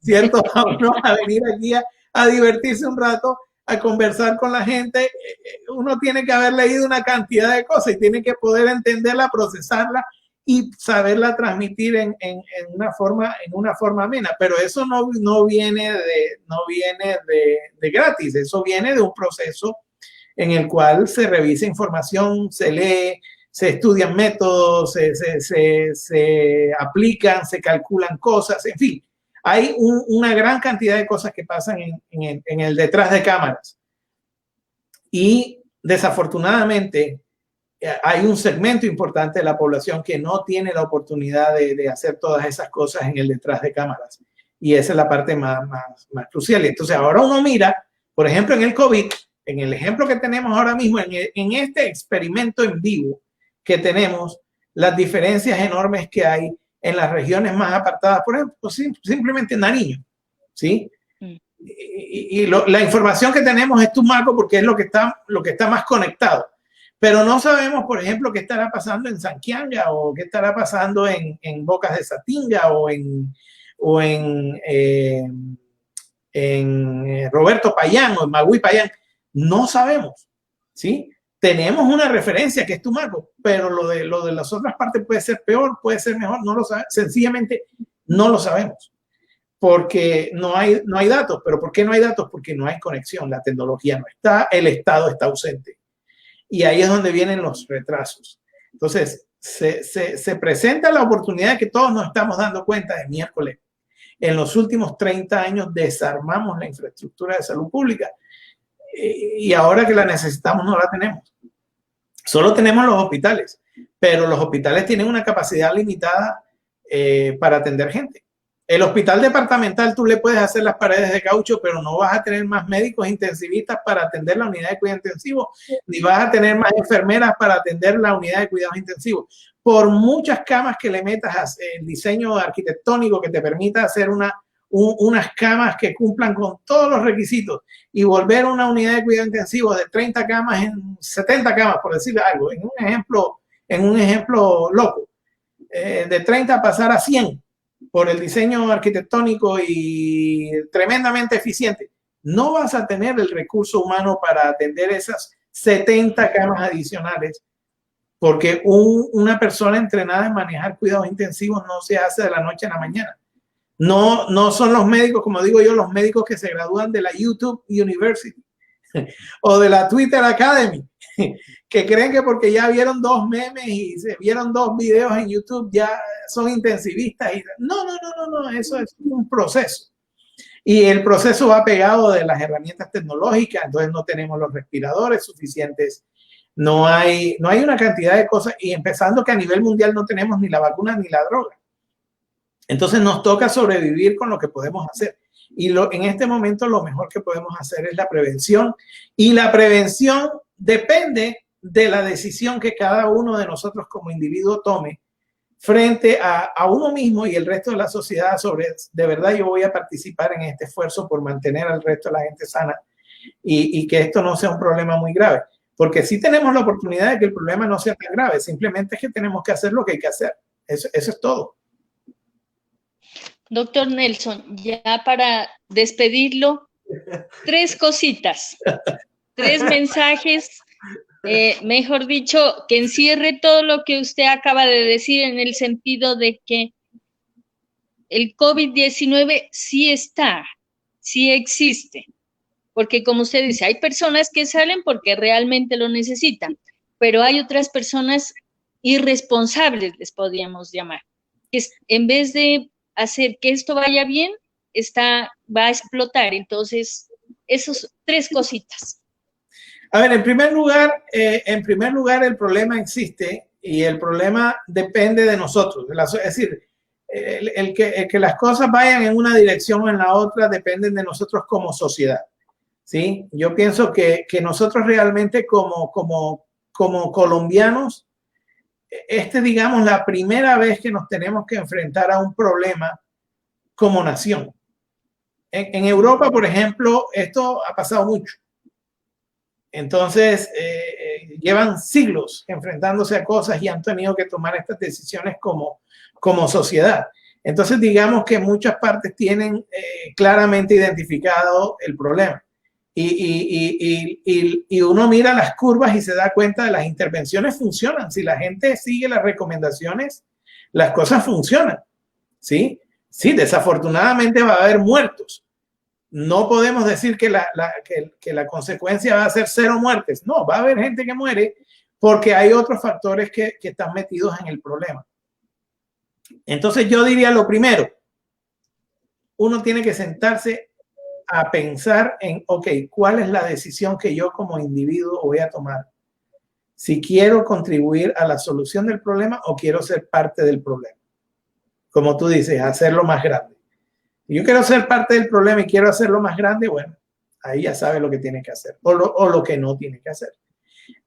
¿cierto? Vamos a venir aquí a divertirse un rato, a conversar con la gente, uno tiene que haber leído una cantidad de cosas y tiene que poder entenderla, procesarla y saberla transmitir en una forma amena. Pero eso no viene de gratis, eso viene de un proceso en el cual se revisa información, se lee, se estudian métodos, se aplican, se calculan cosas, en fin. Hay una gran cantidad de cosas que pasan en el detrás de cámaras. Y desafortunadamente hay un segmento importante de la población que no tiene la oportunidad de hacer todas esas cosas en el detrás de cámaras. Y esa es la parte más crucial. Entonces ahora uno mira, por ejemplo, en el COVID, en el ejemplo que tenemos ahora mismo, en este experimento en vivo que tenemos, las diferencias enormes que hay en las regiones más apartadas, por ejemplo, simplemente en Nariño, ¿sí? Y la información que tenemos es Tumaco porque es lo que está más conectado. Pero no sabemos, por ejemplo, qué estará pasando en Sanquianga o qué estará pasando en Bocas de Satinga o en Roberto Payán o en Magüí Payán. No sabemos, ¿sí? Tenemos una referencia que es Tumaco, pero lo de las otras partes puede ser peor, puede ser mejor, no lo sabemos. Sencillamente no lo sabemos porque no hay datos. ¿Pero por qué no hay datos? Porque no hay conexión, la tecnología no está, el Estado está ausente. Y ahí es donde vienen los retrasos. Entonces, se presenta la oportunidad que todos nos estamos dando cuenta de miércoles. En los últimos 30 años desarmamos la infraestructura de salud pública y ahora que la necesitamos no la tenemos. Solo tenemos los hospitales, pero los hospitales tienen una capacidad limitada para atender gente. El hospital departamental tú le puedes hacer las paredes de caucho, pero no vas a tener más médicos intensivistas para atender la unidad de cuidados intensivos, ni vas a tener más enfermeras para atender la unidad de cuidados intensivos. Por muchas camas que le metas el diseño arquitectónico que te permita hacer unas camas que cumplan con todos los requisitos y volver a una unidad de cuidado intensivo de 30 camas en 70 camas, por decirle algo, en un ejemplo loco, de 30 pasar a 100 por el diseño arquitectónico y tremendamente eficiente, no vas a tener el recurso humano para atender esas 70 camas adicionales, porque una persona entrenada en manejar cuidados intensivos no se hace de la noche a la mañana. No son los médicos, como digo yo, los médicos que se gradúan de la YouTube University o de la Twitter Academy, que creen que porque ya vieron 2 memes y se vieron 2 videos en YouTube ya son intensivistas. No, eso es un proceso. Y el proceso va pegado de las herramientas tecnológicas, entonces no tenemos los respiradores suficientes, no hay una cantidad de cosas, y empezando que a nivel mundial no tenemos ni la vacuna ni la droga. Entonces nos toca sobrevivir con lo que podemos hacer. Y en este momento lo mejor que podemos hacer es la prevención. Y la prevención depende de la decisión que cada uno de nosotros como individuo tome frente a uno mismo y el resto de la sociedad sobre, de verdad yo voy a participar en este esfuerzo por mantener al resto de la gente sana y que esto no sea un problema muy grave. Porque sí tenemos la oportunidad de que el problema no sea tan grave. Simplemente es que tenemos que hacer lo que hay que hacer. Eso es todo. Doctor Nelson, ya para despedirlo, 3 cositas, 3 mensajes, mejor dicho, que encierre todo lo que usted acaba de decir en el sentido de que el COVID-19 sí está, sí existe, porque como usted dice, hay personas que salen porque realmente lo necesitan, pero hay otras personas irresponsables, les podríamos llamar, que en vez de hacer que esto vaya bien, va a explotar. Entonces, esos 3 cositas. A ver, en primer lugar, el problema existe y el problema depende de nosotros. Es decir, el que las cosas vayan en una dirección o en la otra dependen de nosotros como sociedad. ¿Sí? Yo pienso que nosotros realmente como colombianos, digamos, la primera vez que nos tenemos que enfrentar a un problema como nación. En Europa, por ejemplo, esto ha pasado mucho. Entonces, llevan siglos enfrentándose a cosas y han tenido que tomar estas decisiones como sociedad. Entonces, digamos que muchas partes tienen claramente identificado el problema. Y uno mira las curvas y se da cuenta de las intervenciones funcionan. Si la gente sigue las recomendaciones, las cosas funcionan. ¿Sí? Sí, desafortunadamente va a haber muertos. No podemos decir que la consecuencia va a ser 0 muertes. No, va a haber gente que muere porque hay otros factores que están metidos en el problema. Entonces yo diría lo primero, uno tiene que sentarse a pensar en, ok, ¿cuál es la decisión que yo como individuo voy a tomar? Si quiero contribuir a la solución del problema o quiero ser parte del problema. Como tú dices, hacerlo más grande. Si yo quiero ser parte del problema y quiero hacerlo más grande, bueno, ahí ya sabes lo que tiene que hacer o lo que no tiene que hacer.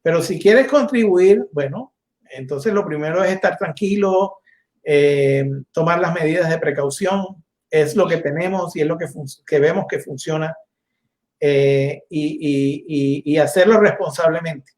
Pero si quieres contribuir, bueno, entonces lo primero es estar tranquilo, tomar las medidas de precaución. Es lo que tenemos y es lo que vemos que funciona y hacerlo responsablemente.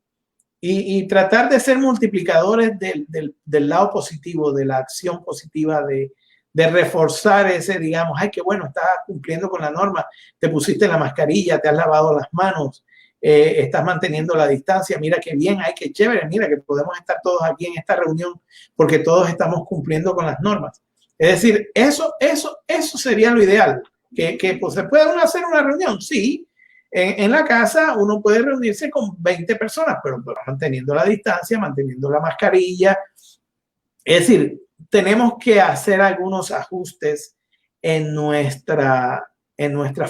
Y tratar de ser multiplicadores del lado positivo, de la acción positiva, de reforzar ese, digamos, ay, qué bueno, estás cumpliendo con la norma, te pusiste la mascarilla, te has lavado las manos, estás manteniendo la distancia, mira qué bien, ay, qué chévere, mira que podemos estar todos aquí en esta reunión porque todos estamos cumpliendo con las normas. Es decir, eso sería lo ideal, que pues, se puede hacer una reunión, sí, en la casa uno puede reunirse con 20 personas, pero manteniendo la distancia, manteniendo la mascarilla, Es decir, tenemos que hacer algunos ajustes en nuestra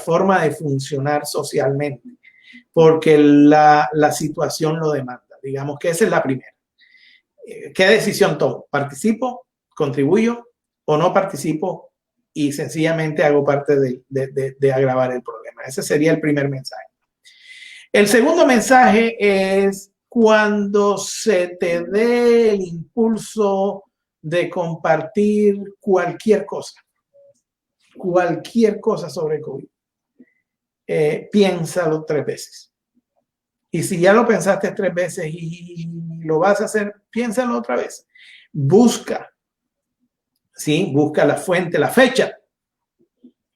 forma de funcionar socialmente, porque la situación lo demanda. Digamos que esa es la primera. ¿Qué decisión tomo? ¿Participo? ¿Contribuyo? ¿O no participo? Y sencillamente hago parte de agravar el problema. Ese sería el primer mensaje. El segundo mensaje es cuando se te dé el impulso de compartir cualquier cosa sobre COVID. Piénsalo 3 veces. Y si ya lo pensaste 3 veces y lo vas a hacer, piénsalo otra vez. Busca, ¿sí? Busca la fuente, la fecha.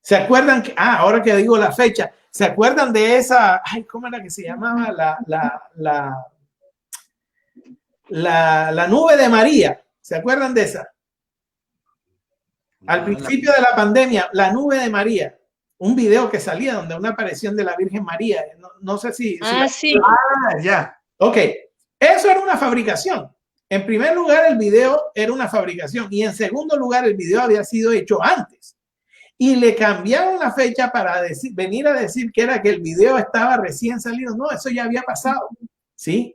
¿Se acuerdan que, ahora que digo la fecha, ¿se acuerdan de esa, cómo era que se llamaba? La nube de María. ¿Se acuerdan de esa? Al principio de la pandemia, la nube de María. Un video que salía donde una aparición de la Virgen María. No sé si... Sí. Ya. Ok, eso era una fabricación. En primer lugar, el video era una fabricación. Y en segundo lugar, el video había sido hecho antes. Y le cambiaron la fecha para venir a decir que era que el video estaba recién salido. No, eso ya había pasado. ¿Sí?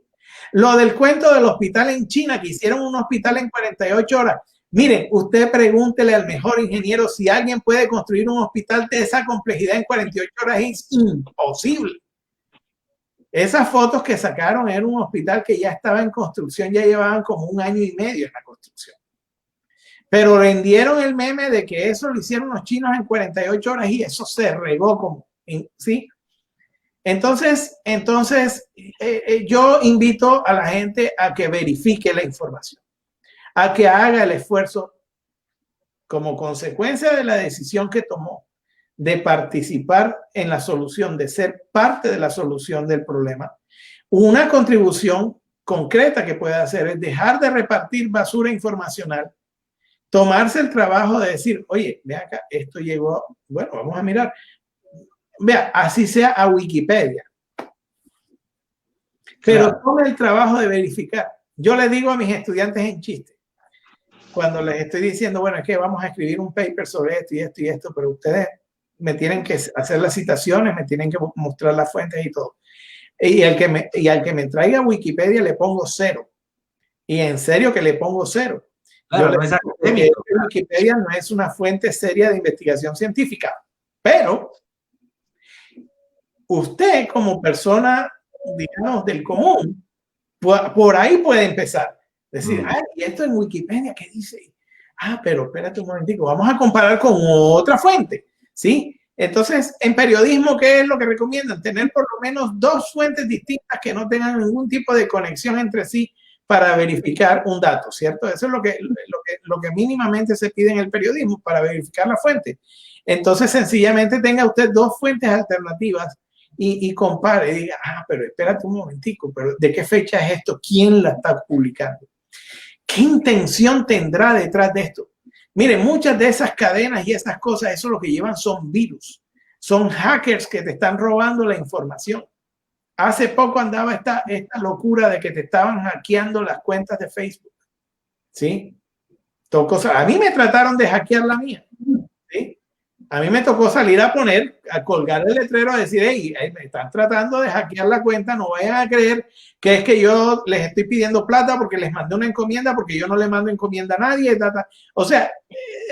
Lo del cuento del hospital en China, que hicieron un hospital en 48 horas. Miren, usted pregúntele al mejor ingeniero si alguien puede construir un hospital de esa complejidad en 48 horas. Es imposible. Esas fotos que sacaron era un hospital que ya estaba en construcción, ya llevaban como 1 año y medio en la construcción. Pero vendieron el meme de que eso lo hicieron los chinos en 48 horas y eso se regó como, ¿sí? Entonces, yo invito a la gente a que verifique la información, a que haga el esfuerzo como consecuencia de la decisión que tomó de participar en la solución, de ser parte de la solución del problema. Una contribución concreta que puede hacer es dejar de repartir basura informacional, tomarse el trabajo de decir, oye, ve acá, esto llegó, bueno, vamos a mirar. Vea, así sea a Wikipedia. Pero claro, tome el trabajo de verificar. Yo le digo a mis estudiantes en chiste, cuando les estoy diciendo, bueno, es que vamos a escribir un paper sobre esto y esto y esto, pero ustedes me tienen que hacer las citaciones, me tienen que mostrar las fuentes y todo. Y al que me traiga Wikipedia le pongo 0. Y en serio que le pongo 0. Claro, Wikipedia no es una fuente seria de investigación científica, pero usted como persona, digamos, del común, por ahí puede empezar. Decir, y esto en Wikipedia, ¿qué dice? Pero espérate un momentico, vamos a comparar con otra fuente, ¿sí? Entonces, en periodismo, ¿qué es lo que recomiendan? Tener por lo menos 2 fuentes distintas que no tengan ningún tipo de conexión entre sí para verificar un dato, ¿cierto? Eso es lo que mínimamente se pide en el periodismo para verificar la fuente. Entonces, sencillamente tenga usted 2 fuentes alternativas y compare y diga, pero espérate un momentico, pero ¿de qué fecha es esto? ¿Quién la está publicando? ¿Qué intención tendrá detrás de esto? Miren, muchas de esas cadenas y esas cosas, eso lo que llevan son virus, son hackers que te están robando la información. Hace poco andaba esta locura de que te estaban hackeando las cuentas de Facebook, ¿sí? A mí me trataron de hackear la mía, ¿sí? A mí me tocó salir a colgar el letrero a decir, hey, me están tratando de hackear la cuenta, no vayan a creer que es que yo les estoy pidiendo plata porque les mandé una encomienda, porque yo no le mando encomienda a nadie. O sea,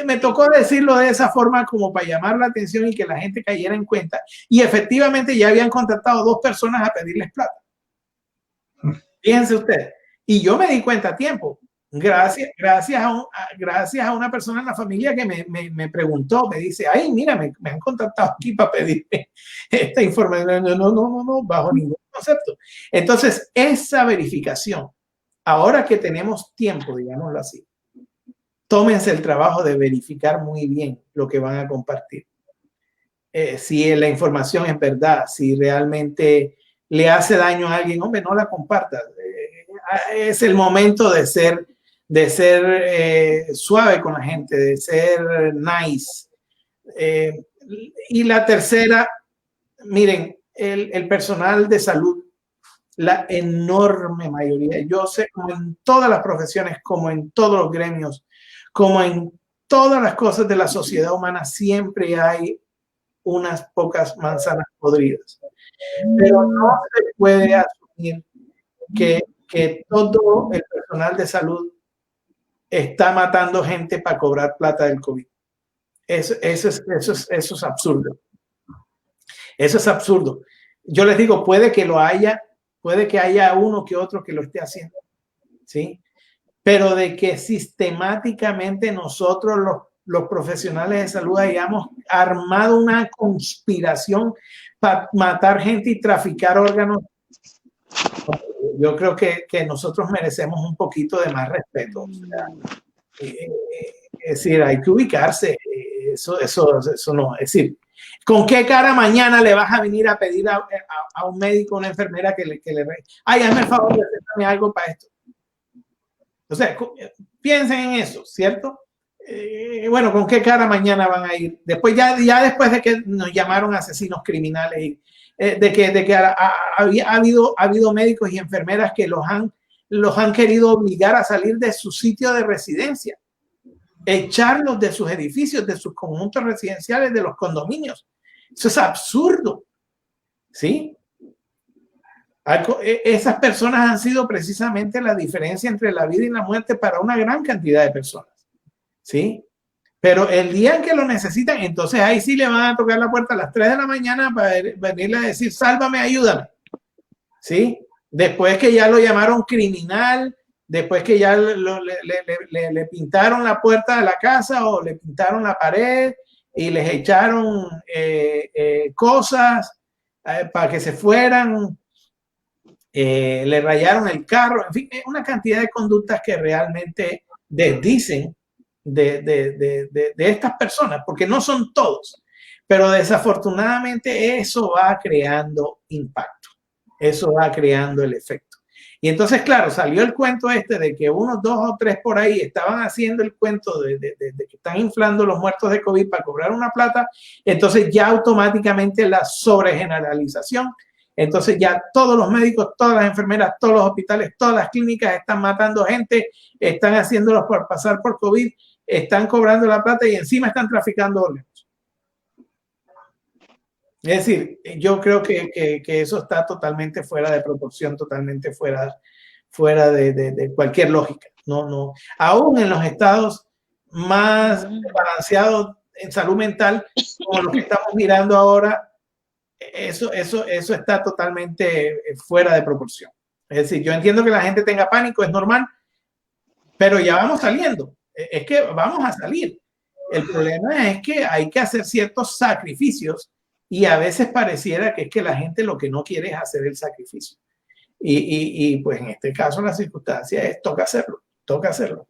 me tocó decirlo de esa forma como para llamar la atención y que la gente cayera en cuenta. Y efectivamente ya habían contactado 2 personas a pedirles plata. Fíjense ustedes. Y yo me di cuenta a tiempo. Gracias a una persona en la familia que me preguntó, me dice, ay, mira, me han contactado aquí para pedirme esta información. No, bajo ningún concepto. Entonces, esa verificación, ahora que tenemos tiempo, digámoslo así, tómense el trabajo de verificar muy bien lo que van a compartir. Si la información es verdad, si realmente le hace daño a alguien, hombre, no la compartas. Es el momento de ser suave con la gente, de ser nice. Y la tercera, miren, el personal de salud la enorme mayoría. Yo sé, como en todas las profesiones, como en todos los gremios, como en todas las cosas de la sociedad humana, siempre hay unas pocas manzanas podridas. Pero no se puede asumir que todo el personal de salud está matando gente para cobrar plata del COVID. Eso es absurdo. Eso es absurdo. Yo les digo, puede que lo haya, puede que haya uno que otro que lo esté haciendo, ¿sí? Pero de que sistemáticamente nosotros los profesionales de salud hayamos armado una conspiración para matar gente y traficar órganos, yo creo que nosotros merecemos un poquito de más respeto. O sea, es decir, hay que ubicarse. Eso no. Es decir, ¿con qué cara mañana le vas a venir a pedir a un médico, una enfermera que le ay, hazme el favor de hacerme algo para esto? O sea, piensen en eso, ¿cierto? Bueno, ¿con qué cara mañana van a ir? Después, ya después de que nos llamaron asesinos criminales y de que ha habido médicos y enfermeras que los han querido obligar a salir de su sitio de residencia, echarlos de sus edificios, de sus conjuntos residenciales, de los condominios. Eso es absurdo, ¿sí? Esas personas han sido precisamente la diferencia entre la vida y la muerte para una gran cantidad de personas, ¿sí? Pero el día en que lo necesitan, entonces ahí sí le van a tocar la puerta a las 3 de la mañana para venirle a decir, sálvame, ayúdame, ¿sí? Después que ya lo llamaron criminal, después que ya le pintaron la puerta de la casa o le pintaron la pared y les echaron cosas para que se fueran, le rayaron el carro, en fin, una cantidad de conductas que realmente desdicen de estas personas, porque no son todos, pero desafortunadamente eso va creando impacto, eso va creando el efecto. Y entonces, claro, salió el cuento de que unos 2 o 3 por ahí estaban haciendo el cuento de que están inflando los muertos de COVID para cobrar una plata, entonces ya automáticamente la sobregeneralización. Entonces ya todos los médicos, todas las enfermeras, todos los hospitales, todas las clínicas están matando gente, están haciéndolos por pasar por COVID, están cobrando la plata y encima están traficando órganos. Es decir, yo creo que eso está totalmente fuera de proporción, totalmente fuera de cualquier lógica. No. Aún en los estados más balanceados en salud mental, como los que estamos mirando ahora, eso está totalmente fuera de proporción. Es decir, yo entiendo que la gente tenga pánico, es normal, pero ya vamos saliendo. Es que vamos a salir. El problema es que hay que hacer ciertos sacrificios y a veces pareciera que es que la gente lo que no quiere es hacer el sacrificio. Y pues en este caso la circunstancia es toca hacerlo.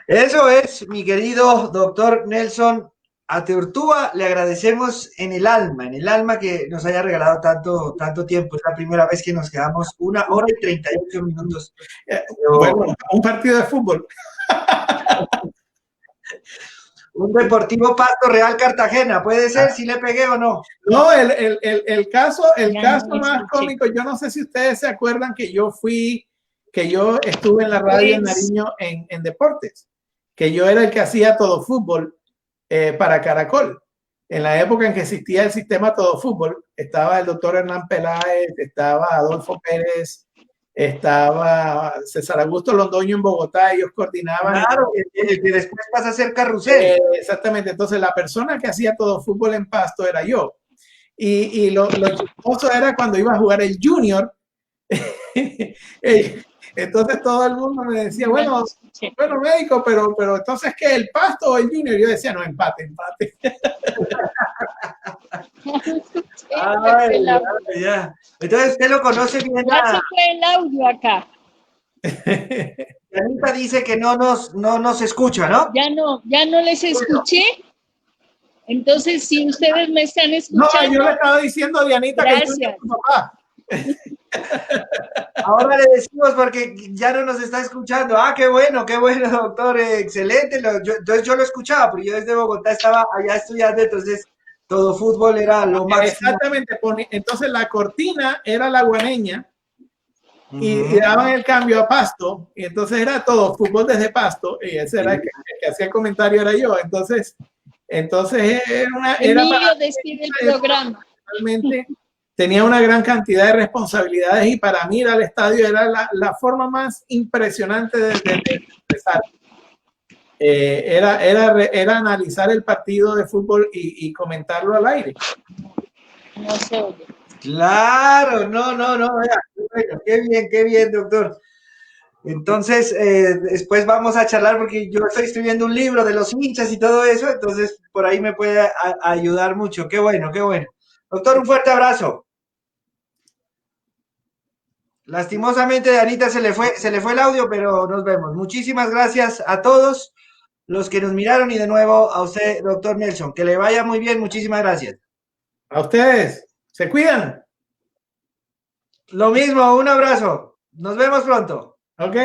Eso es, mi querido doctor Nelson Ateortúa, le agradecemos en el alma que nos haya regalado tanto tiempo. Es la primera vez que nos quedamos 1 hora y 38 minutos. Bueno, un partido de fútbol. Un Deportivo Pasto Real Cartagena, ¿puede ser? ¿Si le pegué o no? No, el caso más cómico, yo no sé si ustedes se acuerdan que yo estuve en la radio en Nariño en deportes, que yo era el que hacía todo fútbol para Caracol. En la época en que existía el sistema todo fútbol, estaba el doctor Hernán Peláez, estaba Adolfo Pérez, estaba César Augusto Londoño en Bogotá, ellos coordinaban. Claro, el que después pasa a ser Carrusel. Exactamente, entonces la persona que hacía todo fútbol en Pasto era yo. Y lo chistoso era cuando iba a jugar el Junior. Entonces todo el mundo me decía, bueno médico, pero entonces ¿qué? ¿El Pasto o el Junior? Yo decía, no, empate. Ay, ya. Entonces usted lo conoce bien. Ya se fue el audio acá. Dianita dice que no nos escucha, ¿no? Ya no les escuché. Entonces, si ustedes me están escuchando. No, yo le estaba diciendo a Dianita gracias. Que tu papá. Ahora le decimos porque ya no nos está escuchando. Ah, qué bueno, doctor, excelente. Entonces yo lo escuchaba, pero yo desde Bogotá estaba allá estudiando, entonces todo fútbol era lo máximo. Exactamente, entonces la cortina era la guaneña y daban el cambio a Pasto, y entonces era todo fútbol desde Pasto, y ese era el que hacía el comentario, era yo. Entonces Emilio despide el programa. Realmente tenía una gran cantidad de responsabilidades y para mí ir al estadio era la forma más impresionante de empezar. Era analizar el partido de fútbol y comentarlo al aire. No se oye. Claro, no, vea, qué bien, doctor. Entonces, después vamos a charlar porque yo estoy escribiendo un libro de los hinchas y todo eso, entonces por ahí me puede ayudar mucho. Qué bueno, qué bueno. Doctor, un fuerte abrazo. Lastimosamente, Anita se le fue el audio, pero nos vemos. Muchísimas gracias a todos los que nos miraron y de nuevo a usted, doctor Nelson. Que le vaya muy bien, muchísimas gracias. A ustedes, se cuidan. Lo mismo, un abrazo. Nos vemos pronto. Ok.